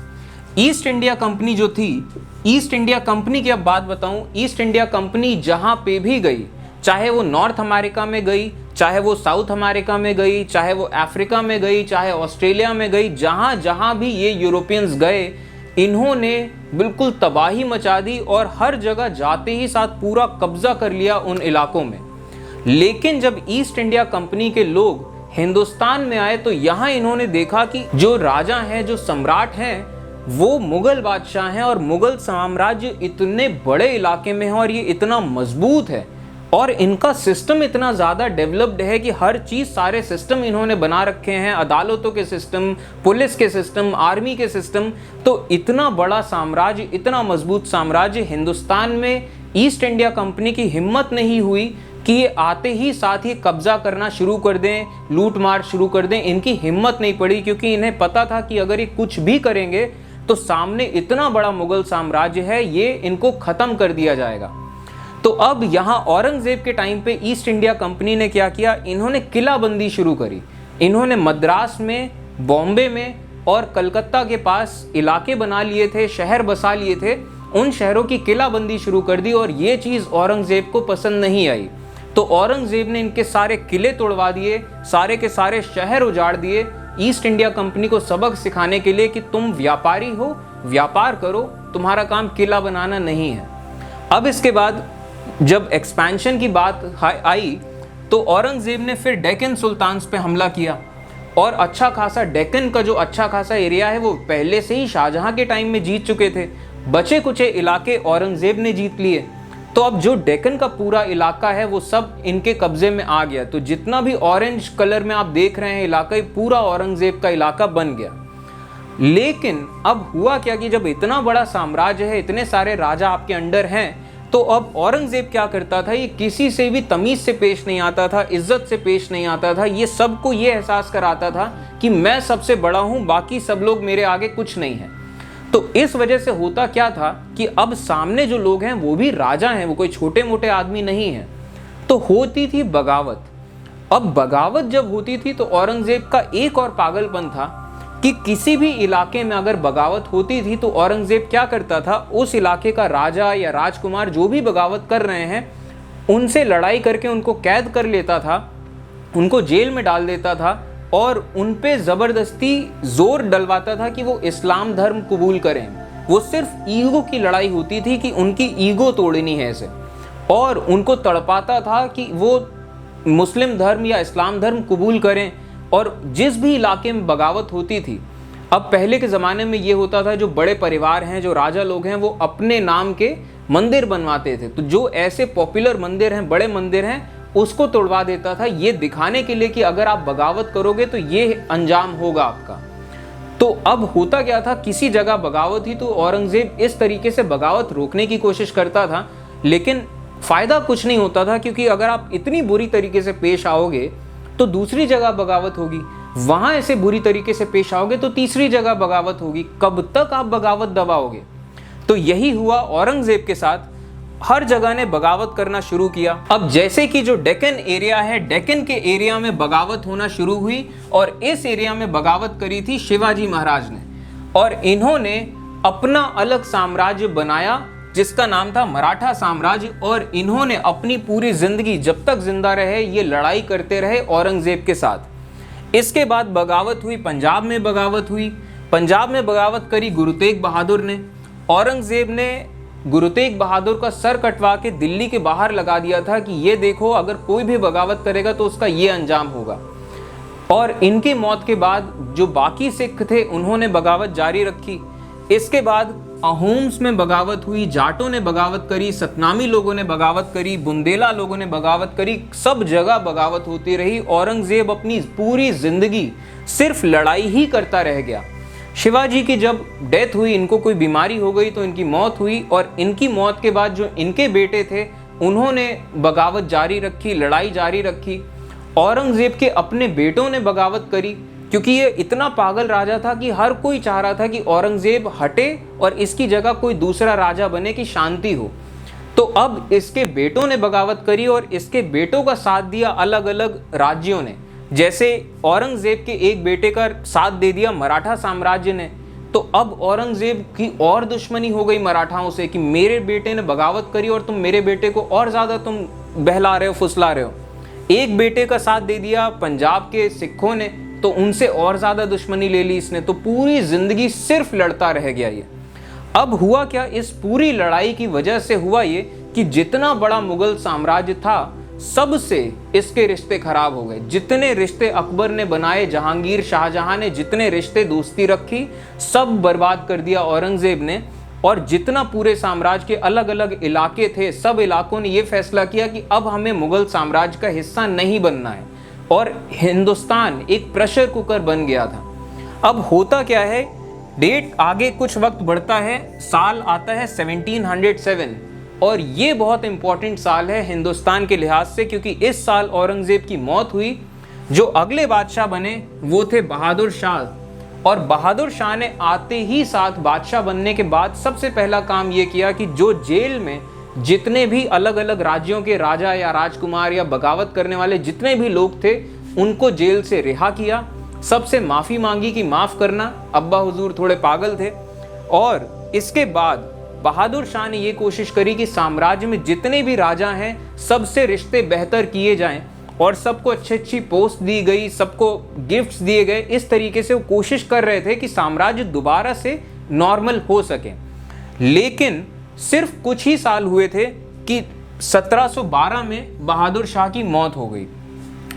ईस्ट इंडिया कंपनी जो थी, ईस्ट इंडिया कंपनी की अब बात बताऊं, ईस्ट इंडिया कंपनी जहां पे भी गई, चाहे वो नॉर्थ अमेरिका में गई, चाहे वो साउथ अमेरिका में गई, चाहे वो अफ्रीका में गई, चाहे ऑस्ट्रेलिया में गई, जहां जहां भी ये यूरोपियंस गए, इन्होंने बिल्कुल तबाही मचा दी और हर जगह जाते ही साथ पूरा कब्जा कर लिया उन इलाकों में। लेकिन जब ईस्ट इंडिया कंपनी के लोग हिंदुस्तान में आए तो यहाँ इन्होंने देखा कि जो राजा हैं, जो सम्राट हैं, वो मुगल बादशाह हैं और मुगल साम्राज्य इतने बड़े इलाके में है और ये इतना मजबूत है और इनका सिस्टम इतना ज़्यादा डेवलप्ड है कि हर चीज़, सारे सिस्टम इन्होंने बना रखे हैं, अदालतों के सिस्टम, पुलिस के सिस्टम, आर्मी के सिस्टम। तो इतना बड़ा साम्राज्य, इतना मजबूत साम्राज्य हिंदुस्तान में ईस्ट इंडिया कंपनी की हिम्मत नहीं हुई कि ये आते ही साथ ही कब्जा करना शुरू कर दें, लूट मार शुरू कर दें। इनकी हिम्मत नहीं पड़ी क्योंकि इन्हें पता था कि अगर ये कुछ भी करेंगे तो सामने इतना बड़ा मुगल साम्राज्य है, ये इनको ख़त्म कर दिया जाएगा। तो अब यहाँ औरंगजेब के टाइम पे ईस्ट इंडिया कंपनी ने क्या किया, इन्होंने किलाबंदी शुरू करी। इन्होंने मद्रास में, बॉम्बे में और कलकत्ता के पास इलाके बना लिए थे, शहर बसा लिए थे। उन शहरों की किलाबंदी शुरू कर दी और ये चीज़ औरंगजेब को पसंद नहीं आई। तो औरंगजेब ने इनके सारे किले तोड़वा दिए, सारे के सारे शहर उजाड़ दिए, ईस्ट इंडिया कंपनी को सबक सिखाने के लिए कि तुम व्यापारी हो, व्यापार करो, तुम्हारा काम किला बनाना नहीं है। अब इसके बाद जब एक्सपेंशन की बात आई तो औरंगजेब ने फिर डेक्कन सुल्तान्स पे हमला किया और अच्छा खासा डेक्कन का जो अच्छा खासा एरिया है वो पहले से ही शाहजहां के टाइम में जीत चुके थे। बचे कुचे इलाके औरंगजेब ने जीत लिए। तो अब जो डेक्कन का पूरा इलाका है वो सब इनके कब्जे में आ गया। तो जितना भी ऑरेंज कलर में आप देख रहे हैं इलाका, पूरा औरंगजेब का इलाका बन गया। लेकिन अब हुआ क्या कि जब इतना बड़ा साम्राज्य है, इतने सारे राजा आपके अंडर हैं, तो अब औरंगजेब क्या करता था, ये किसी से भी तमीज से पेश नहीं आता था, इज्जत से पेश नहीं आता था। ये सबको ये एहसास कराता था कि मैं सबसे बड़ा हूं, बाकी सब लोग मेरे आगे कुछ नहीं है। तो इस वजह से होता क्या था कि अब सामने जो लोग हैं वो भी राजा हैं, वो कोई छोटे मोटे आदमी नहीं है। तो होती थी बगावत। अब बगावत जब होती थी तो औरंगजेब का एक और पागलपन था कि किसी भी इलाके में अगर बगावत होती थी तो औरंगजेब क्या करता था, उस इलाके का राजा या राजकुमार जो भी बगावत कर रहे हैं उनसे लड़ाई करके उनको कैद कर लेता था, उनको जेल में डाल देता था और उन पे ज़बरदस्ती जोर डलवाता था कि वो इस्लाम धर्म कबूल करें। वो सिर्फ ईगो की लड़ाई होती थी कि उनकी ईगो तोड़नी है इसे, और उनको तड़पाता था कि वो मुस्लिम धर्म या इस्लाम धर्म कबूल करें। और जिस भी इलाके में बगावत होती थी, अब पहले के ज़माने में ये होता था, जो बड़े परिवार हैं, जो राजा लोग हैं, वो अपने नाम के मंदिर बनवाते थे। तो जो ऐसे पॉपुलर मंदिर हैं, बड़े मंदिर हैं, उसको तोड़वा देता था, ये दिखाने के लिए कि अगर आप बगावत करोगे तो ये अंजाम होगा आपका। तो अब होता क्या था, किसी जगह बगावत ही तो औरंगजेब इस तरीके से बगावत रोकने की कोशिश करता था, लेकिन फ़ायदा कुछ नहीं होता था, क्योंकि अगर आप इतनी बुरी तरीके से पेश आओगे तो दूसरी जगह बगावत होगी, वहाँ ऐसे बुरी तरीके से पेश आओगे तो तीसरी जगह बगावत होगी। कब तक आप बगावत दबाओगे? तो यही हुआ औरंगजेब के साथ, हर जगह ने बगावत करना शुरू किया। अब जैसे कि जो डेक्कन एरिया है, डेक्कन के एरिया में बगावत होना शुरू हुई और इस एरिया में बगावत करी थी शिवाजी महाराज ने, और इन्होंने अपना अलग साम्राज्य बनाया जिसका नाम था मराठा साम्राज्य। और इन्होंने अपनी पूरी जिंदगी, जब तक जिंदा रहे, ये लड़ाई करते रहे औरंगजेब के साथ। इसके बाद बगावत हुई, पंजाब में बगावत हुई। पंजाब में बगावत करी गुरु तेग बहादुर ने। औरंगजेब ने गुरु तेग बहादुर का सर कटवा के दिल्ली के बाहर लगा दिया था कि ये देखो, अगर कोई भी बगावत करेगा तो उसका ये अंजाम होगा। और इनकी मौत के बाद जो बाकी सिख थे उन्होंने बगावत जारी रखी। इसके बाद अहोम्स में बगावत हुई, जाटों ने बगावत करी, सतनामी लोगों ने बगावत करी, बुंदेला लोगों ने बगावत करी, सब जगह बगावत होती रही। औरंगजेब अपनी पूरी जिंदगी सिर्फ लड़ाई ही करता रह गया। शिवाजी की जब डेथ हुई, इनको कोई बीमारी हो गई तो इनकी मौत हुई, और इनकी मौत के बाद जो इनके बेटे थे उन्होंने बगावत जारी रखी, लड़ाई जारी रखी। औरंगजेब के अपने बेटों ने बगावत करी, क्योंकि ये इतना पागल राजा था कि हर कोई चाह रहा था कि औरंगजेब हटे और इसकी जगह कोई दूसरा राजा बने कि शांति हो। तो अब इसके बेटों ने बगावत करी और इसके बेटों का साथ दिया अलग अलग राज्यों ने। जैसे औरंगजेब के एक बेटे का साथ दे दिया मराठा साम्राज्य ने, तो अब औरंगजेब की और दुश्मनी हो गई मराठाओं से कि मेरे बेटे ने बगावत करी और तुम मेरे बेटे को और ज़्यादा तुम बहला रहे हो, फुसला रहे हो। एक बेटे का साथ दे दिया पंजाब के सिखों ने, तो उनसे और ज़्यादा दुश्मनी ले ली इसने। तो पूरी ज़िंदगी सिर्फ लड़ता रह गया ये। अब हुआ क्या, इस पूरी लड़ाई की वजह से हुआ ये कि जितना बड़ा मुगल साम्राज्य था सबसे इसके रिश्ते खराब हो गए। जितने रिश्ते अकबर ने बनाए, जहांगीर, शाहजहां ने जितने रिश्ते दोस्ती रखी, सब बर्बाद कर दिया औरंगजेब ने। और जितना पूरे साम्राज्य के अलग अलग इलाके थे, सब इलाकों ने ये फैसला किया कि अब हमें मुगल साम्राज्य का हिस्सा नहीं बनना है, और हिंदुस्तान एक प्रेशर कुकर बन गया था। अब होता क्या है, डेट आगे कुछ वक्त बढ़ता है, साल आता है 1707, और ये बहुत इंपॉर्टेंट साल है हिंदुस्तान के लिहाज से, क्योंकि इस साल औरंगजेब की मौत हुई। जो अगले बादशाह बने वो थे बहादुर शाह, और बहादुर शाह ने आते ही साथ बादशाह बनने के बाद सबसे पहला काम ये किया कि जो जेल में जितने भी अलग अलग राज्यों के राजा या राजकुमार या बगावत करने वाले जितने भी लोग थे, उनको जेल से रिहा किया। सबसे माफ़ी मांगी कि माफ़ करना, अब्बा हुजूर थोड़े पागल थे। और इसके बाद बहादुर शाह ने ये कोशिश करी कि साम्राज्य में जितने भी राजा हैं सबसे रिश्ते बेहतर किए जाएं, और सबको अच्छी अच्छी पोस्ट दी गई, सबको गिफ्ट्स दिए गए। इस तरीके से वो कोशिश कर रहे थे कि साम्राज्य दोबारा से नॉर्मल हो सके। लेकिन सिर्फ कुछ ही साल हुए थे कि 1712 में बहादुर शाह की मौत हो गई,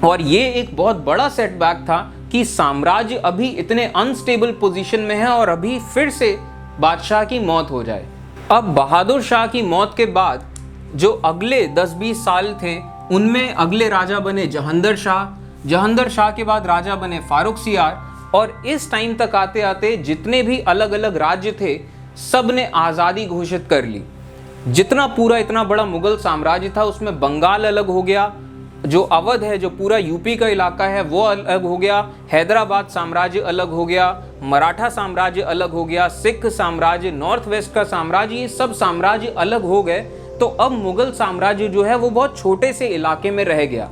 और ये एक बहुत बड़ा सेटबैक था कि साम्राज्य अभी इतने अनस्टेबल पोजीशन में है और अभी फिर से बादशाह की मौत हो जाए। अब बहादुर शाह की मौत के बाद जो अगले 10-20 साल थे, उनमें अगले राजा बने जहांगीर शाह। जहांगीर शाह के बाद राजा बने फारूक सियार, और इस टाइम तक आते आते जितने भी अलग अलग राज्य थे सब ने आज़ादी घोषित कर ली। जितना पूरा इतना बड़ा मुगल साम्राज्य था उसमें बंगाल अलग हो गया, जो अवध है, जो पूरा यूपी का इलाका है वो अलग हो गया, हैदराबाद साम्राज्य अलग हो गया, मराठा साम्राज्य अलग हो गया, सिख साम्राज्य, नॉर्थ वेस्ट का साम्राज्य, ये सब साम्राज्य अलग हो गए। तो अब मुगल साम्राज्य जो है वो बहुत छोटे से इलाके में रह गया।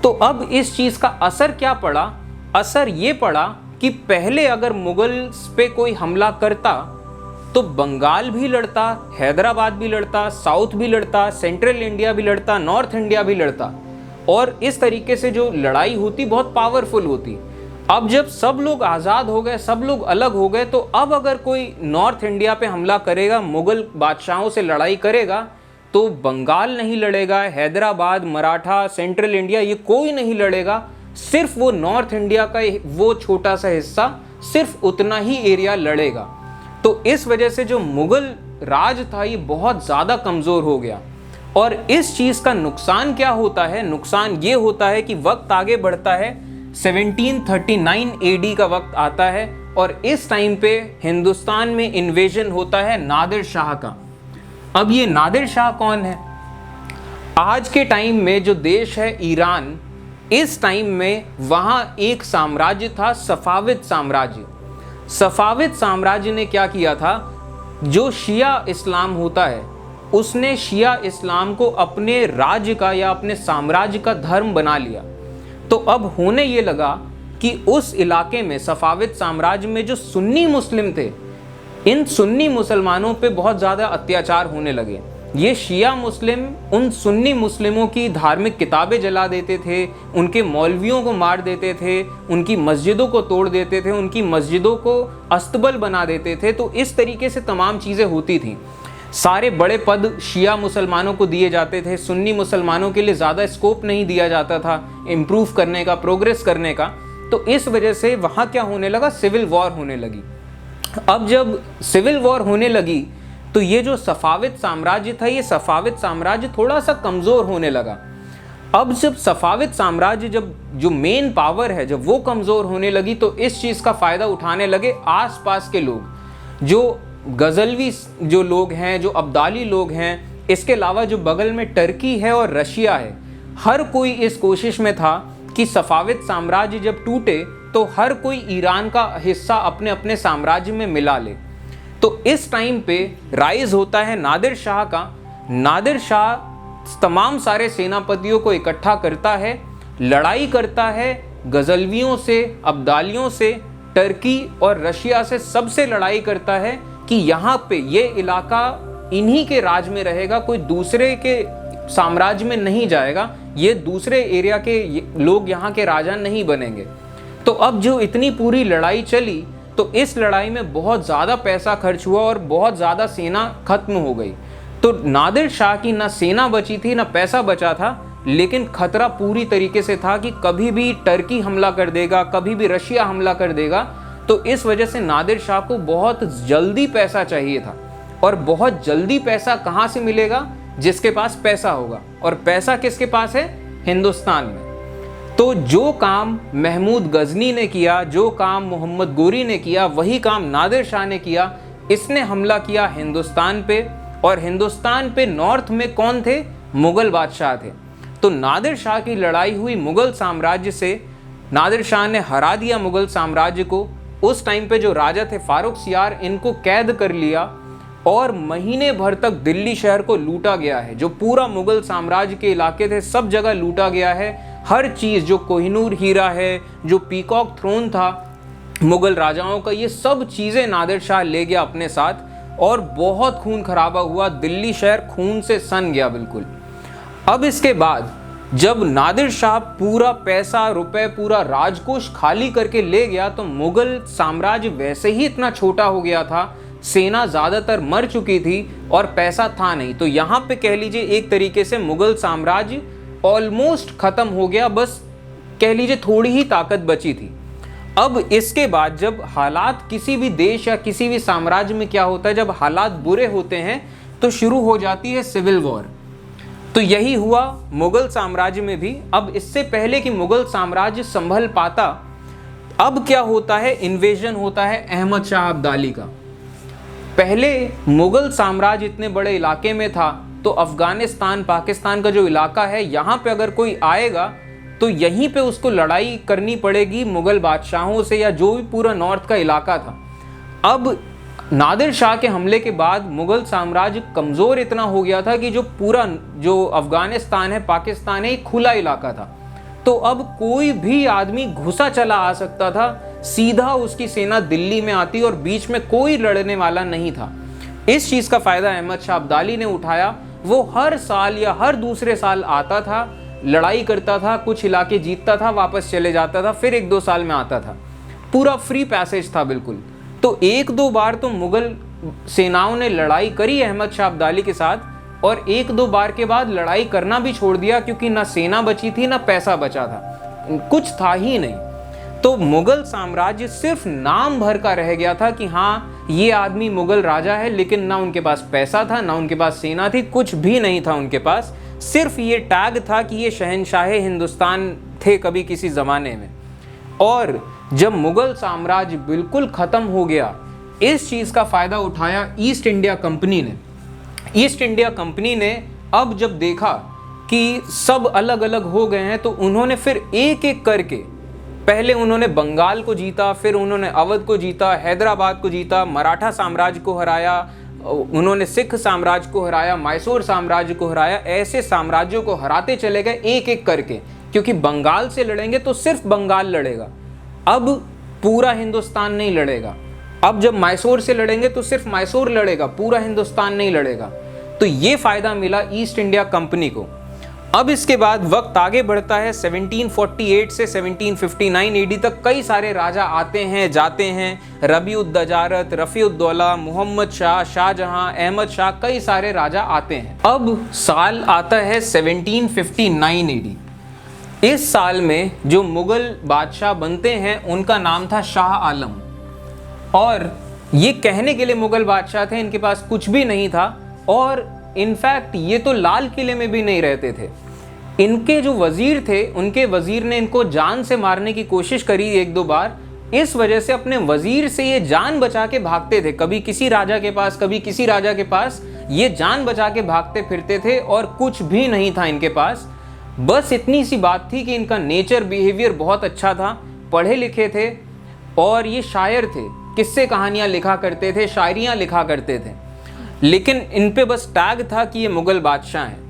तो अब इस चीज़ का असर क्या पड़ा? असर ये पड़ा कि पहले अगर मुगल्स पे कोई हमला करता तो बंगाल भी लड़ता, हैदराबाद भी लड़ता, साउथ भी लड़ता, सेंट्रल इंडिया भी लड़ता, नॉर्थ इंडिया भी लड़ता, और इस तरीके से जो लड़ाई होती बहुत पावरफुल होती। अब जब सब लोग आज़ाद हो गए, सब लोग अलग हो गए, तो अब अगर कोई नॉर्थ इंडिया पे हमला करेगा, मुगल बादशाहों से लड़ाई करेगा, तो बंगाल नहीं लड़ेगा, हैदराबाद, मराठा, सेंट्रल इंडिया, ये कोई नहीं लड़ेगा। सिर्फ वो नॉर्थ इंडिया का वो छोटा सा हिस्सा, सिर्फ उतना ही एरिया लड़ेगा। तो इस वजह से जो मुगल राज था ये बहुत ज़्यादा कमज़ोर हो गया। और इस चीज़ का नुकसान क्या होता है? नुकसान ये होता है कि वक्त आगे बढ़ता है, 1739 AD का वक्त आता है, और इस टाइम पे हिंदुस्तान में इन्वेजन होता है नादिर शाह का। अब ये नादिर शाह कौन है? आज के टाइम में जो देश है ईरान, इस टाइम में वहाँ एक साम्राज्य था, सफाविद साम्राज्य। सफाविद साम्राज्य ने क्या किया था? जो शिया इस्लाम होता है उसने शिया इस्लाम को अपने राज्य का या अपने साम्राज्य का धर्म बना लिया। तो अब होने ये लगा कि उस इलाके में, सफाविद साम्राज्य में, जो सुन्नी मुस्लिम थे, इन सुन्नी मुसलमानों पे बहुत ज़्यादा अत्याचार होने लगे। ये शिया मुस्लिम उन सुन्नी मुस्लिमों की धार्मिक किताबें जला देते थे, उनके मौलवियों को मार देते थे, उनकी मस्जिदों को तोड़ देते थे, उनकी मस्जिदों को अस्तबल बना देते थे। तो इस तरीके से तमाम चीज़ें होती थीं। सारे बड़े पद शिया मुसलमानों को दिए जाते थे, सुन्नी मुसलमानों के लिए ज़्यादा स्कोप नहीं दिया जाता था इम्प्रूव करने का, प्रोग्रेस करने का। तो इस वजह से वहाँ क्या होने लगा? सिविल वॉर होने लगी। अब जब सिविल वॉर होने लगी तो ये जो सफाविद साम्राज्य था, ये सफाविद साम्राज्य थोड़ा सा कमज़ोर होने लगा। अब जब सफाविद साम्राज्य, जब जो मेन पावर है, जब वो कमज़ोर होने लगी तो इस चीज़ का फ़ायदा उठाने लगे आसपास के लोग, जो गज़लवी जो लोग हैं, जो अब्दाली लोग हैं। इसके अलावा जो बगल में टर्की है और रशिया है, हर कोई इस कोशिश में था कि सफाविद साम्राज्य जब टूटे तो हर कोई ईरान का हिस्सा अपने अपने साम्राज्य में मिला ले। तो इस टाइम पे राइज होता है नादिर शाह का। नादिर शाह तमाम सारे सेनापतियों को इकट्ठा करता है, लड़ाई करता है गज़लवियों से, अब्दालियों से, टर्की और रशिया से, सबसे लड़ाई करता है कि यहाँ पे ये इलाका इन्हीं के राज में रहेगा, कोई दूसरे के साम्राज्य में नहीं जाएगा, ये दूसरे एरिया के लोग यहाँ के राजा नहीं बनेंगे। तो अब जो इतनी पूरी लड़ाई चली तो इस लड़ाई में बहुत ज़्यादा पैसा खर्च हुआ और बहुत ज़्यादा सेना खत्म हो गई। तो नादिर शाह की ना सेना बची थी ना पैसा बचा था, लेकिन खतरा पूरी तरीके से था कि कभी भी टर्की हमला कर देगा, कभी भी रशिया हमला कर देगा। तो इस वजह से नादिर शाह को बहुत जल्दी पैसा चाहिए था। और बहुत जल्दी पैसा कहाँ से मिलेगा? जिसके पास पैसा होगा। और पैसा किसके पास है? हिंदुस्तान में। तो जो काम महमूद गजनी ने किया, जो काम मोहम्मद गोरी ने किया, वही काम नादिर शाह ने किया। इसने हमला किया हिंदुस्तान पे, और हिंदुस्तान पे नॉर्थ में कौन थे? मुगल बादशाह थे। तो नादिर शाह की लड़ाई हुई मुगल साम्राज्य से। नादिर शाह ने हरा दिया मुगल साम्राज्य को। उस टाइम पे जो राजा थे फारूक सियार, इनको कैद कर लिया और महीने भर तक दिल्ली शहर को लूटा गया है। जो पूरा मुगल साम्राज्य के इलाके थे सब जगह लूटा गया है। हर चीज़, जो कोहिनूर हीरा है, जो पीकॉक थ्रोन था मुगल राजाओं का, ये सब चीज़ें नादिर शाह ले गया अपने साथ और बहुत खून खराबा हुआ। दिल्ली शहर खून से सन गया बिल्कुल। अब इसके बाद जब नादिर शाह पूरा पैसा, रुपए, पूरा राजकोष खाली करके ले गया तो मुगल साम्राज्य वैसे ही इतना छोटा हो गया था, सेना ज़्यादातर मर चुकी थी और पैसा था नहीं। तो यहाँ पे कह लीजिए एक तरीके से मुगल साम्राज्य ऑलमोस्ट ख़त्म हो गया, बस कह लीजिए थोड़ी ही ताकत बची थी। अब इसके बाद जब हालात किसी भी देश या किसी भी साम्राज्य में क्या होता है, जब हालात बुरे होते हैं तो शुरू हो जाती है सिविल वॉर। तो यही हुआ मुगल साम्राज्य में भी। अब इससे पहले कि मुगल साम्राज्य संभल पाता, अब क्या होता है? इन्वेजन होता है अहमद शाह अब्दाली का। पहले मुगल साम्राज्य इतने बड़े इलाके में था तो अफगानिस्तान, पाकिस्तान का जो इलाका है, यहाँ पे अगर कोई आएगा तो यहीं पे उसको लड़ाई करनी पड़ेगी मुगल बादशाहों से या जो भी पूरा नॉर्थ का इलाका था। अब नादिर शाह के हमले के बाद मुगल साम्राज्य कमज़ोर इतना हो गया था कि जो अफगानिस्तान है, पाकिस्तान है, एक खुला इलाका था। तो अब कोई भी आदमी घुसा चला आ सकता था, सीधा उसकी सेना दिल्ली में आती और बीच में कोई लड़ने वाला नहीं था। इस चीज़ का फ़ायदा अहमद शाह अब्दाली ने उठाया। वो हर साल या हर दूसरे साल आता था, लड़ाई करता था, कुछ इलाके जीतता था, वापस चले जाता था, फिर 1-2 साल में आता था। पूरा फ्री पैसेज था बिल्कुल। तो 1-2 बार तो मुगल सेनाओं ने लड़ाई करी अहमद शाह अब्दाली के साथ, और 1-2 बार के बाद लड़ाई करना भी छोड़ दिया क्योंकि ना सेना बची थी ना पैसा बचा था, कुछ था ही नहीं। तो मुगल साम्राज्य सिर्फ नाम भर का रह गया था कि हाँ ये आदमी मुगल राजा है, लेकिन ना उनके पास पैसा था, ना उनके पास सेना थी, कुछ भी नहीं था उनके पास। सिर्फ ये टैग था कि ये शहंशाह हिंदुस्तान थे कभी किसी ज़माने में। और जब मुगल साम्राज्य बिल्कुल ख़त्म हो गया, इस चीज़ का फ़ायदा उठाया ईस्ट इंडिया कंपनी ने। ईस्ट इंडिया कंपनी ने अब जब देखा कि सब अलग अलग हो गए हैं तो उन्होंने फिर एक एक करके, पहले उन्होंने बंगाल को जीता, फिर उन्होंने अवध को जीता, हैदराबाद को जीता, मराठा साम्राज्य को हराया, उन्होंने सिख साम्राज्य को हराया, मैसूर साम्राज्य को हराया। ऐसे साम्राज्यों को हराते चले गए एक एक करके, क्योंकि बंगाल से लड़ेंगे तो सिर्फ बंगाल लड़ेगा, अब पूरा हिंदुस्तान नहीं लड़ेगा। अब जब मैसूर से लड़ेंगे तो सिर्फ मैसूर लड़ेगा, पूरा हिंदुस्तान नहीं लड़ेगा। तो ये फ़ायदा मिला ईस्ट इंडिया कंपनी को। अब इसके बाद वक्त आगे बढ़ता है 1748 से 1759 AD तक। कई सारे राजा आते हैं जाते हैं, रबीउद्दजारत, रफ़ीउद्दौला, मोहम्मद शाह, शाहजहां, अहमद शाह, कई सारे राजा आते हैं। अब साल आता है 1759 AD। इस साल में जो मुगल बादशाह बनते हैं उनका नाम था शाह आलम, और ये कहने के लिए मुगल बादशाह थे, इनके पास कुछ भी नहीं था, और इनफैक्ट ये तो लाल किले में भी नहीं रहते थे। इनके जो वजीर थे, उनके वजीर ने इनको जान से मारने की कोशिश करी एक दो बार। इस वजह से अपने वजीर से ये जान बचा के भागते थे, कभी किसी राजा के पास, कभी किसी राजा के पास, ये जान बचा के भागते फिरते थे और कुछ भी नहीं था इनके पास। बस इतनी सी बात थी कि इनका नेचर बिहेवियर बहुत अच्छा था, पढ़े लिखे थे और ये शायर थे, किस्से कहानियाँ लिखा करते थे, शायरियाँ लिखा करते थे। लेकिन इन पे बस टैग था कि ये मुगल बादशाह हैं।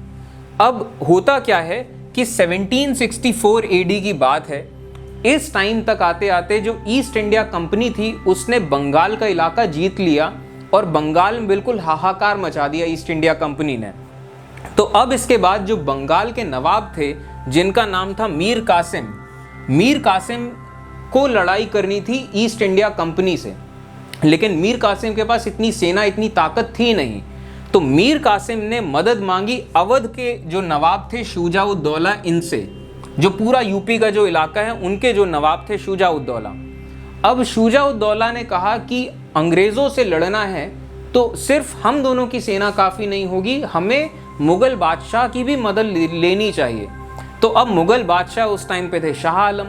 अब होता क्या है कि 1764 एडी की बात है। इस टाइम तक आते आते जो ईस्ट इंडिया कंपनी थी उसने बंगाल का इलाका जीत लिया और बंगाल में बिल्कुल हाहाकार मचा दिया ईस्ट इंडिया कंपनी ने। तो अब इसके बाद जो बंगाल के नवाब थे, जिनका नाम था मीर कासिम को लड़ाई करनी थी ईस्ट इंडिया कंपनी से, लेकिन मीर कासिम के पास इतनी सेना, इतनी ताकत थी नहीं। तो मीर कासिम ने मदद मांगी अवध के जो नवाब थे शुजा-उद-दौला, इनसे, जो पूरा यूपी का जो इलाका है उनके जो नवाब थे शुजा-उद-दौला। अब शुजा-उद-दौला ने कहा कि अंग्रेज़ों से लड़ना है तो सिर्फ हम दोनों की सेना काफ़ी नहीं होगी, हमें मुग़ल बादशाह की भी मदद लेनी चाहिए। तो अब मुग़ल बादशाह उस टाइम पे थे शाह आलम,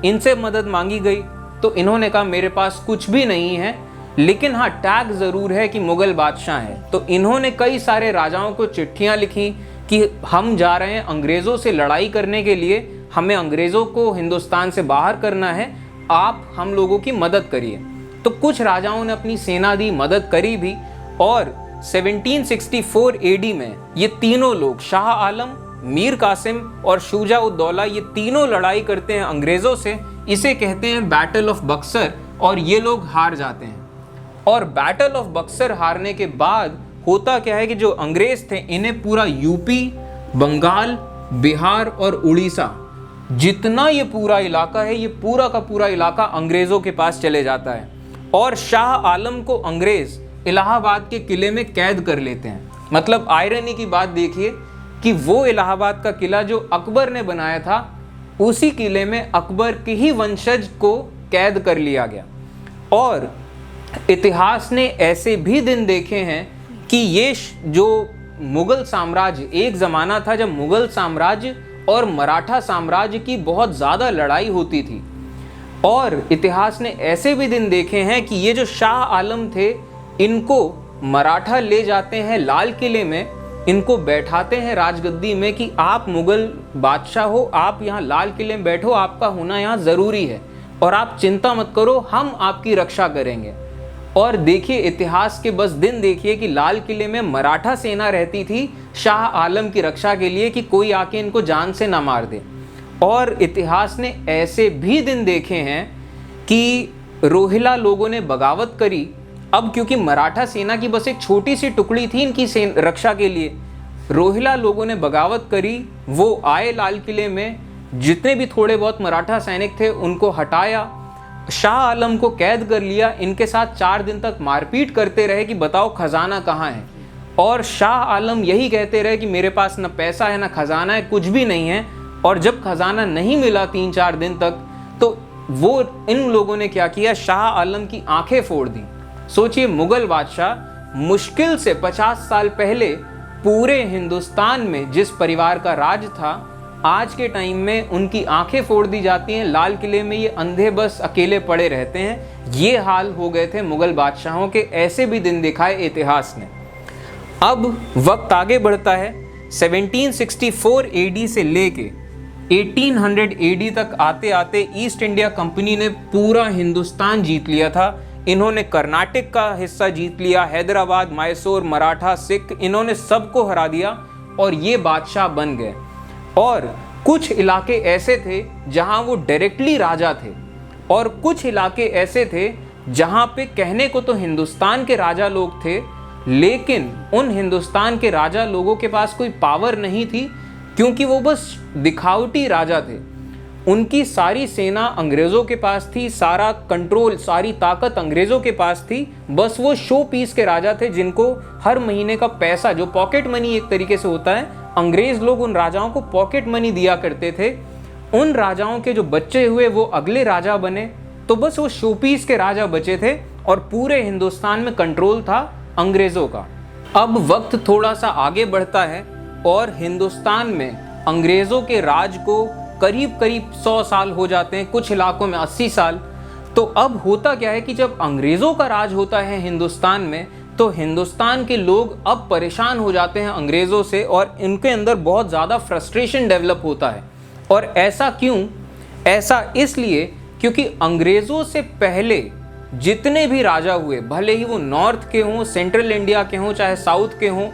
इनसे मदद मांगी गई। तो इन्होंने कहा मेरे पास कुछ भी नहीं है, लेकिन हाँ टैग ज़रूर है कि मुग़ल बादशाह हैं। तो इन्होंने कई सारे राजाओं को चिट्ठियाँ लिखी कि हम जा रहे हैं अंग्रेज़ों से लड़ाई करने के लिए, हमें अंग्रेज़ों को हिंदुस्तान से बाहर करना है, आप हम लोगों की मदद करिए। तो कुछ राजाओं ने अपनी सेना दी, मदद करी भी, और 1764 एडी में ये तीनों लोग, शाह आलम, मीर कासिम और शुजा-उद-दौला, ये तीनों लड़ाई करते हैं अंग्रेज़ों से। इसे कहते हैं बैटल ऑफ बक्सर, और ये लोग हार जाते हैं। और बैटल ऑफ बक्सर हारने के बाद होता क्या है कि जो अंग्रेज़ थे, इन्हें पूरा यूपी, बंगाल, बिहार और उड़ीसा, जितना ये पूरा इलाका है, ये पूरा का पूरा इलाका अंग्रेज़ों के पास चले जाता है। और शाह आलम को अंग्रेज़ इलाहाबाद के किले में कैद कर लेते हैं। मतलब आयरनी की बात देखिए कि वो इलाहाबाद का किला जो अकबर ने बनाया था, उसी किले में अकबर के ही वंशज को कैद कर लिया गया। और इतिहास ने ऐसे भी दिन देखे हैं कि ये जो मुग़ल साम्राज्य, एक ज़माना था जब मुग़ल साम्राज्य और मराठा साम्राज्य की बहुत ज़्यादा लड़ाई होती थी। और इतिहास ने ऐसे भी दिन देखे हैं कि ये जो शाह आलम थे, इनको मराठा ले जाते हैं लाल किले में, इनको बैठाते हैं राजगद्दी में कि आप मुग़ल बादशाह हो, आप यहाँ लाल किले में बैठो, आपका होना यहाँ ज़रूरी है और आप चिंता मत करो, हम आपकी रक्षा करेंगे। और देखिए इतिहास के बस दिन देखिए कि लाल किले में मराठा सेना रहती थी शाह आलम की रक्षा के लिए कि कोई आके इनको जान से ना मार दे। और इतिहास ने ऐसे भी दिन देखे हैं कि रोहिला लोगों ने बगावत करी। अब क्योंकि मराठा सेना की बस एक छोटी सी टुकड़ी थी इनकी रक्षा के लिए, रोहिला लोगों ने बगावत करी। वो आए लाल किले में, जितने भी थोड़े बहुत मराठा सैनिक थे उनको हटाया, शाह आलम को कैद कर लिया, इनके साथ 4 दिन तक मारपीट करते रहे कि बताओ खजाना कहाँ है। और शाह आलम यही कहते रहे कि मेरे पास ना पैसा है ना खजाना है, कुछ भी नहीं है। और जब खजाना नहीं मिला 3-4 दिन तक, तो वो इन लोगों ने क्या किया, शाह आलम की आंखें फोड़ दी। सोचिए मुग़ल बादशाह मुश्किल से 50 साल पहले पूरे हिंदुस्तान में जिस परिवार का राज था, आज के टाइम में उनकी आंखें फोड़ दी जाती हैं, लाल किले में ये अंधे बस अकेले पड़े रहते हैं। ये हाल हो गए थे मुग़ल बादशाहों के, ऐसे भी दिन दिखाए इतिहास ने। अब वक्त आगे बढ़ता है, 1764 एडी से लेके 1800 एडी तक आते आते ईस्ट इंडिया कंपनी ने पूरा हिंदुस्तान जीत लिया था। इन्होंने कर्नाटक का हिस्सा जीत लिया, हैदराबाद, मैसूर, मराठा, सिख, इन्होंने सबको हरा दिया और ये बादशाह बन गए। और कुछ इलाके ऐसे थे जहां वो डायरेक्टली राजा थे, और कुछ इलाके ऐसे थे जहां पे कहने को तो हिंदुस्तान के राजा लोग थे, लेकिन उन हिंदुस्तान के राजा लोगों के पास कोई पावर नहीं थी, क्योंकि वो बस दिखावटी राजा थे। उनकी सारी सेना अंग्रेज़ों के पास थी, सारा कंट्रोल, सारी ताकत अंग्रेज़ों के पास थी। बस वो शो पीस के राजा थे जिनको हर महीने का पैसा, जो पॉकेट मनी एक तरीके से होता है, अंग्रेज़ लोग उन राजाओं को पॉकेट मनी दिया करते थे। उन राजाओं के जो बच्चे हुए वो अगले राजा बने, तो बस वो शोपीस के राजा बचे थे और पूरे हिंदुस्तान में कंट्रोल था अंग्रेज़ों का। अब वक्त थोड़ा सा आगे बढ़ता है और हिंदुस्तान में अंग्रेज़ों के राज को करीब करीब 100 साल हो जाते हैं, कुछ इलाकों में 80 साल। तो अब होता क्या है कि जब अंग्रेज़ों का राज होता है हिंदुस्तान में, तो हिंदुस्तान के लोग अब परेशान हो जाते हैं अंग्रेज़ों से और इनके अंदर बहुत ज़्यादा फ्रस्ट्रेशन डेवलप होता है। और ऐसा क्यों? ऐसा इसलिए क्योंकि अंग्रेज़ों से पहले जितने भी राजा हुए, भले ही वो नॉर्थ के हों, सेंट्रल इंडिया के हों, चाहे साउथ के हों,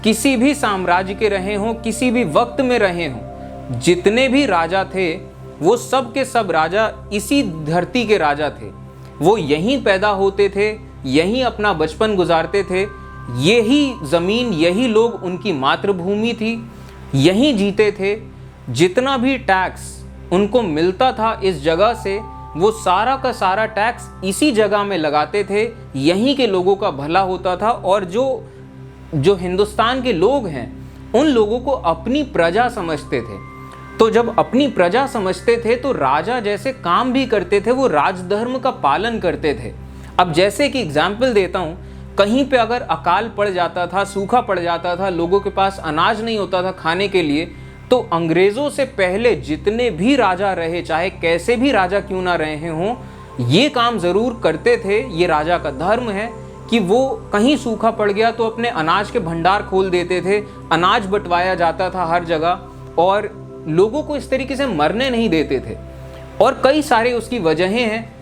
किसी भी साम्राज्य के रहे हों, किसी भी वक्त में रहे हों, जितने भी राजा थे वो सब के सब राजा इसी धरती के राजा थे। वो यहीं पैदा होते थे, यहीं अपना बचपन गुजारते थे, यही ज़मीन, यही लोग उनकी मातृभूमि थी, यहीं जीते थे। जितना भी टैक्स उनको मिलता था इस जगह से, वो सारा का सारा टैक्स इसी जगह में लगाते थे, यहीं के लोगों का भला होता था। और जो हिंदुस्तान के लोग हैं उन लोगों को अपनी प्रजा समझते थे। तो जब अपनी प्रजा समझते थे तो राजा जैसे काम भी करते थे, वो राजधर्म का पालन करते थे। अब जैसे कि एग्जाम्पल देता हूँ, कहीं पे अगर अकाल पड़ जाता था, सूखा पड़ जाता था, लोगों के पास अनाज नहीं होता था खाने के लिए, तो अंग्रेज़ों से पहले जितने भी राजा रहे, चाहे कैसे भी राजा क्यों ना रहे हों, ये काम ज़रूर करते थे। ये राजा का धर्म है कि वो कहीं सूखा पड़ गया तो अपने अनाज के भंडार खोल देते थे, अनाज बंटवाया जाता था हर जगह, और लोगों को इस तरीके से मरने नहीं देते थे। और कई सारे उसकी वजहें हैं।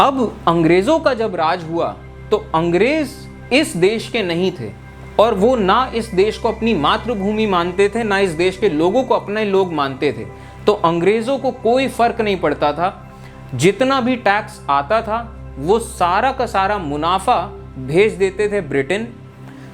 अब अंग्रेज़ों का जब राज हुआ तो अंग्रेज़ इस देश के नहीं थे और वो ना इस देश को अपनी मातृभूमि मानते थे, ना इस देश के लोगों को अपने लोग मानते थे। तो अंग्रेज़ों को कोई फ़र्क नहीं पड़ता था, जितना भी टैक्स आता था वो सारा का सारा मुनाफा भेज देते थे ब्रिटेन।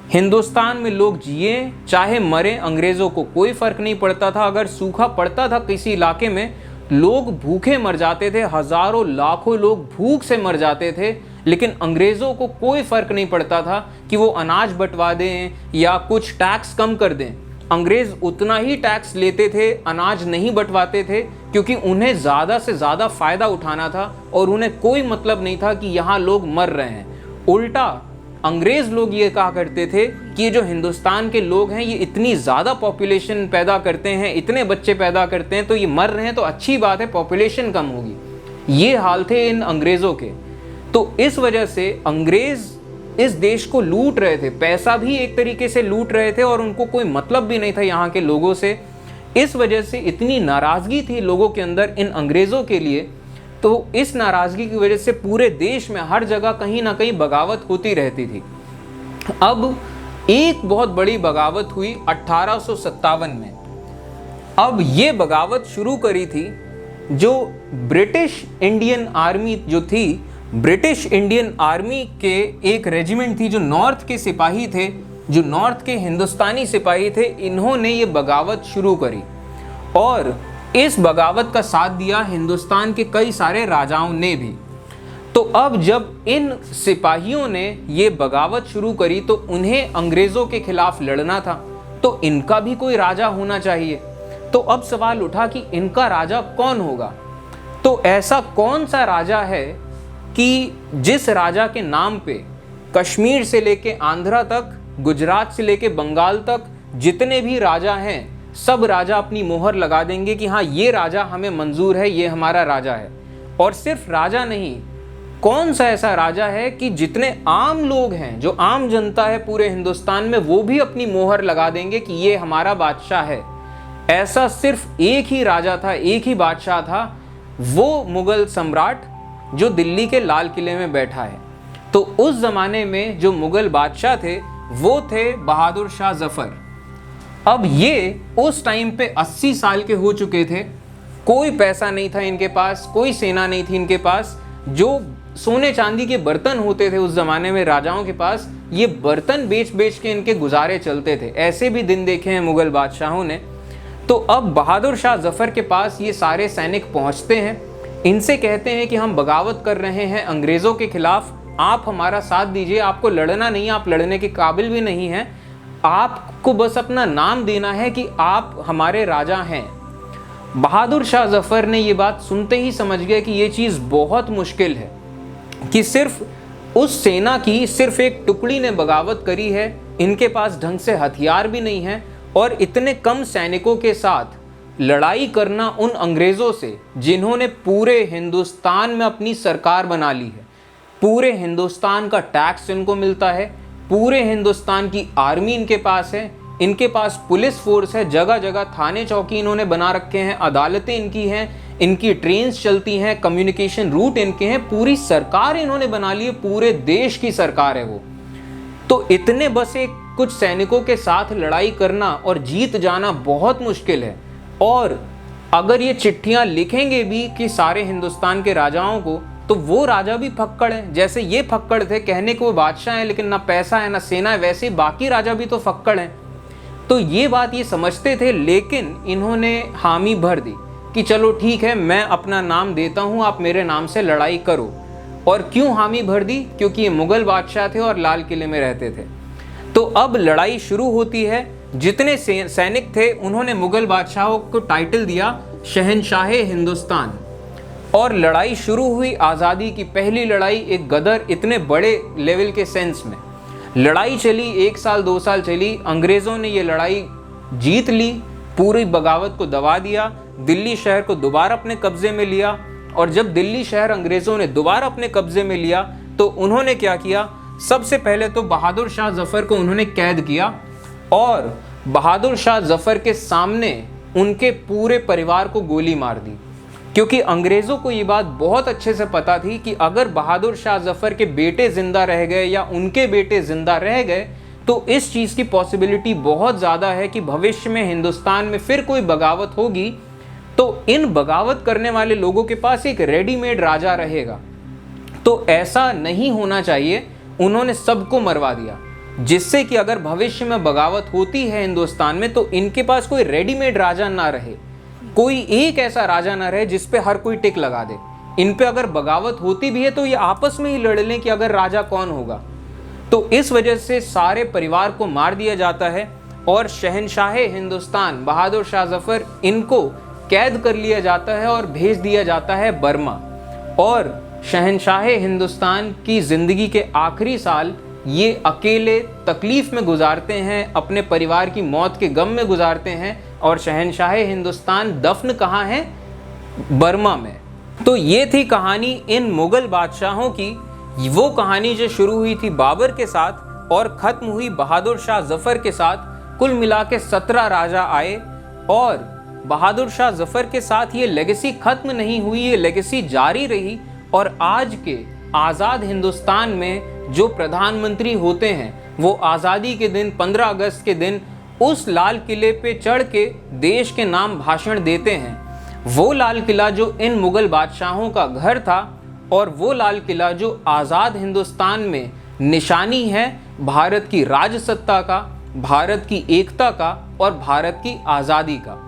हिंदुस्तान में लोग जिए चाहे मरे, अंग्रेज़ों को कोई फ़र्क नहीं पड़ता था। अगर सूखा पड़ता था किसी इलाके में, लोग भूखे मर जाते थे, हज़ारों लाखों लोग भूख से मर जाते थे, लेकिन अंग्रेज़ों को कोई फ़र्क नहीं पड़ता था कि वो अनाज बंटवा दें या कुछ टैक्स कम कर दें। अंग्रेज़ उतना ही टैक्स लेते थे, अनाज नहीं बंटवाते थे, क्योंकि उन्हें ज़्यादा से ज़्यादा फ़ायदा उठाना था और उन्हें कोई मतलब नहीं था कि यहाँ लोग मर रहे हैं। उल्टा अंग्रेज़ लोग ये कहा करते थे कि ये जो हिंदुस्तान के लोग हैं ये इतनी ज़्यादा पॉपुलेशन पैदा करते हैं, इतने बच्चे पैदा करते हैं, तो ये मर रहे हैं तो अच्छी बात है, पॉपुलेशन कम होगी। ये हाल थे इन अंग्रेज़ों के। तो इस वजह से अंग्रेज़ इस देश को लूट रहे थे, पैसा भी एक तरीके से लूट रहे थे और उनको कोई मतलब भी नहीं था यहाँ के लोगों से। इस वजह से इतनी नाराज़गी थी लोगों के अंदर इन अंग्रेज़ों के लिए। तो इस नाराज़गी की वजह से पूरे देश में हर जगह कहीं ना कहीं बगावत होती रहती थी। अब एक बहुत बड़ी बगावत हुई 1857 में। अब ये बगावत शुरू करी थी जो ब्रिटिश इंडियन आर्मी जो थी, ब्रिटिश इंडियन आर्मी के एक रेजिमेंट थी, जो नॉर्थ के सिपाही थे, जो नॉर्थ के हिंदुस्तानी सिपाही थे, इन्होंने ये बगावत शुरू करी और इस बगावत का साथ दिया हिंदुस्तान के कई सारे राजाओं ने भी। तो अब जब इन सिपाहियों ने ये बगावत शुरू करी तो उन्हें अंग्रेज़ों के खिलाफ लड़ना था, तो इनका भी कोई राजा होना चाहिए। तो अब सवाल उठा कि इनका राजा कौन होगा। तो ऐसा कौन सा राजा है कि जिस राजा के नाम पे कश्मीर से लेके आंध्रा तक, गुजरात से लेके बंगाल तक जितने भी राजा हैं, सब राजा अपनी मोहर लगा देंगे कि हाँ ये राजा हमें मंजूर है, ये हमारा राजा है। और सिर्फ राजा नहीं, कौन सा ऐसा राजा है कि जितने आम लोग हैं, जो आम जनता है पूरे हिंदुस्तान में, वो भी अपनी मोहर लगा देंगे कि ये हमारा बादशाह है। ऐसा सिर्फ एक ही राजा था, एक ही बादशाह था, वो मुगल सम्राट जो दिल्ली के लाल किले में बैठा है। तो उस ज़माने में जो मुगल बादशाह थे वो थे बहादुर शाह जफ़र। अब ये उस टाइम पे 80 साल के हो चुके थे, कोई पैसा नहीं था इनके पास, कोई सेना नहीं थी इनके पास। जो सोने चांदी के बर्तन होते थे उस ज़माने में राजाओं के पास, ये बर्तन बेच बेच के इनके गुजारे चलते थे। ऐसे भी दिन देखे हैं मुगल बादशाहों ने। तो अब बहादुर शाह जफ़र के पास ये सारे सैनिक पहुँचते हैं, इनसे कहते हैं कि हम बगावत कर रहे हैं अंग्रेज़ों के खिलाफ, आप हमारा साथ दीजिए। आपको लड़ना नहीं, आप लड़ने के काबिल भी नहीं हैं, आपको बस अपना नाम देना है कि आप हमारे राजा हैं। बहादुर शाह जफ़र ने ये बात सुनते ही समझ गया कि ये चीज़ बहुत मुश्किल है, कि सिर्फ उस सेना की सिर्फ एक टुकड़ी ने बगावत करी है। इनके पास ढंग से हथियार भी नहीं है और इतने कम सैनिकों के साथ लड़ाई करना उन अंग्रेज़ों से जिन्होंने पूरे हिंदुस्तान में अपनी सरकार बना ली है, पूरे हिंदुस्तान का टैक्स इनको मिलता है, पूरे हिंदुस्तान की आर्मी इनके पास है, इनके पास पुलिस फोर्स है, जगह जगह थाने चौकी इन्होंने बना रखे हैं, अदालतें इनकी हैं, इनकी ट्रेन्स चलती हैं, कम्युनिकेशन रूट इनके हैं, पूरी सरकार इन्होंने बना ली है, पूरे देश की सरकार है वो। तो इतने बस एक कुछ सैनिकों के साथ लड़ाई करना और जीत जाना बहुत मुश्किल है। और अगर ये चिट्ठियां लिखेंगे भी कि सारे हिंदुस्तान के राजाओं को, तो वो राजा भी फक्कड़ हैं। जैसे ये फक्कड़ थे, कहने को वो बादशाह हैं लेकिन ना पैसा है ना सेना है, वैसे बाकी राजा भी तो फक्कड़ हैं। तो ये बात ये समझते थे, लेकिन इन्होंने हामी भर दी कि चलो ठीक है, मैं अपना नाम देता हूँ, आप मेरे नाम से लड़ाई करो। और क्यों हामी भर दी? क्योंकि ये मुगल बादशाह थे और लाल किले में रहते थे। तो अब लड़ाई शुरू होती है। जितने सैनिक थे उन्होंने मुगल बादशाहों को टाइटल दिया शहंशाहे हिंदुस्तान। और लड़ाई शुरू हुई, आज़ादी की पहली लड़ाई, एक गदर इतने बड़े लेवल के सेंस में लड़ाई चली, 1 साल 2 साल चली। अंग्रेज़ों ने ये लड़ाई जीत ली, पूरी बगावत को दबा दिया, दिल्ली शहर को दोबारा अपने कब्जे में लिया। और जब दिल्ली शहर अंग्रेज़ों ने दोबारा अपने कब्जे में लिया तो उन्होंने क्या किया? सबसे पहले तो बहादुर शाह जफ़र को उन्होंने कैद किया और बहादुर शाह जफ़र के सामने उनके पूरे परिवार को गोली मार दी। क्योंकि अंग्रेज़ों को ये बात बहुत अच्छे से पता थी कि अगर बहादुर शाह जफ़र के बेटे ज़िंदा रह गए या उनके बेटे ज़िंदा रह गए तो इस चीज़ की पॉसिबिलिटी बहुत ज़्यादा है कि भविष्य में हिंदुस्तान में फिर कोई बगावत होगी तो इन बगावत करने वाले लोगों के पास एक रेडीमेड राजा रहेगा। तो ऐसा नहीं होना चाहिए। उन्होंने सबको मरवा दिया, जिससे कि अगर भविष्य में बगावत होती है हिंदुस्तान में तो इनके पास कोई रेडीमेड राजा ना रहे, कोई एक ऐसा राजा ना रहे जिस पे हर कोई टिक लगा दे। इन पे अगर बगावत होती भी है तो ये आपस में ही लड़ लें कि अगर राजा कौन होगा। तो इस वजह से सारे परिवार को मार दिया जाता है और शहंशाहे हिंदुस्तान बहादुर शाह जफ़र इनको कैद कर लिया जाता है और भेज दिया जाता है बर्मा। और शहंशाहे हिंदुस्तान की ज़िंदगी के आखिरी साल ये अकेले तकलीफ़ में गुजारते हैं, अपने परिवार की मौत के गम में गुजारते हैं। और शहंशाहे हिंदुस्तान दफन कहाँ है? बर्मा में। तो ये थी कहानी इन मुग़ल बादशाहों की। वो कहानी जो शुरू हुई थी बाबर के साथ और ख़त्म हुई बहादुर शाह जफ़र के साथ। कुल मिला के 17 राजा आए और बहादुर शाह जफ़र के साथ ये लेगेसी ख़त्म नहीं हुई, ये लेगेसी जारी रही। और आज के आज़ाद हिंदुस्तान में जो प्रधानमंत्री होते हैं वो आज़ादी के दिन 15 अगस्त के दिन उस लाल किले पे चढ़ के देश के नाम भाषण देते हैं। वो लाल किला जो इन मुग़ल बादशाहों का घर था और वो लाल किला जो आज़ाद हिंदुस्तान में निशानी है भारत की राजसत्ता का, भारत की एकता का और भारत की आज़ादी का।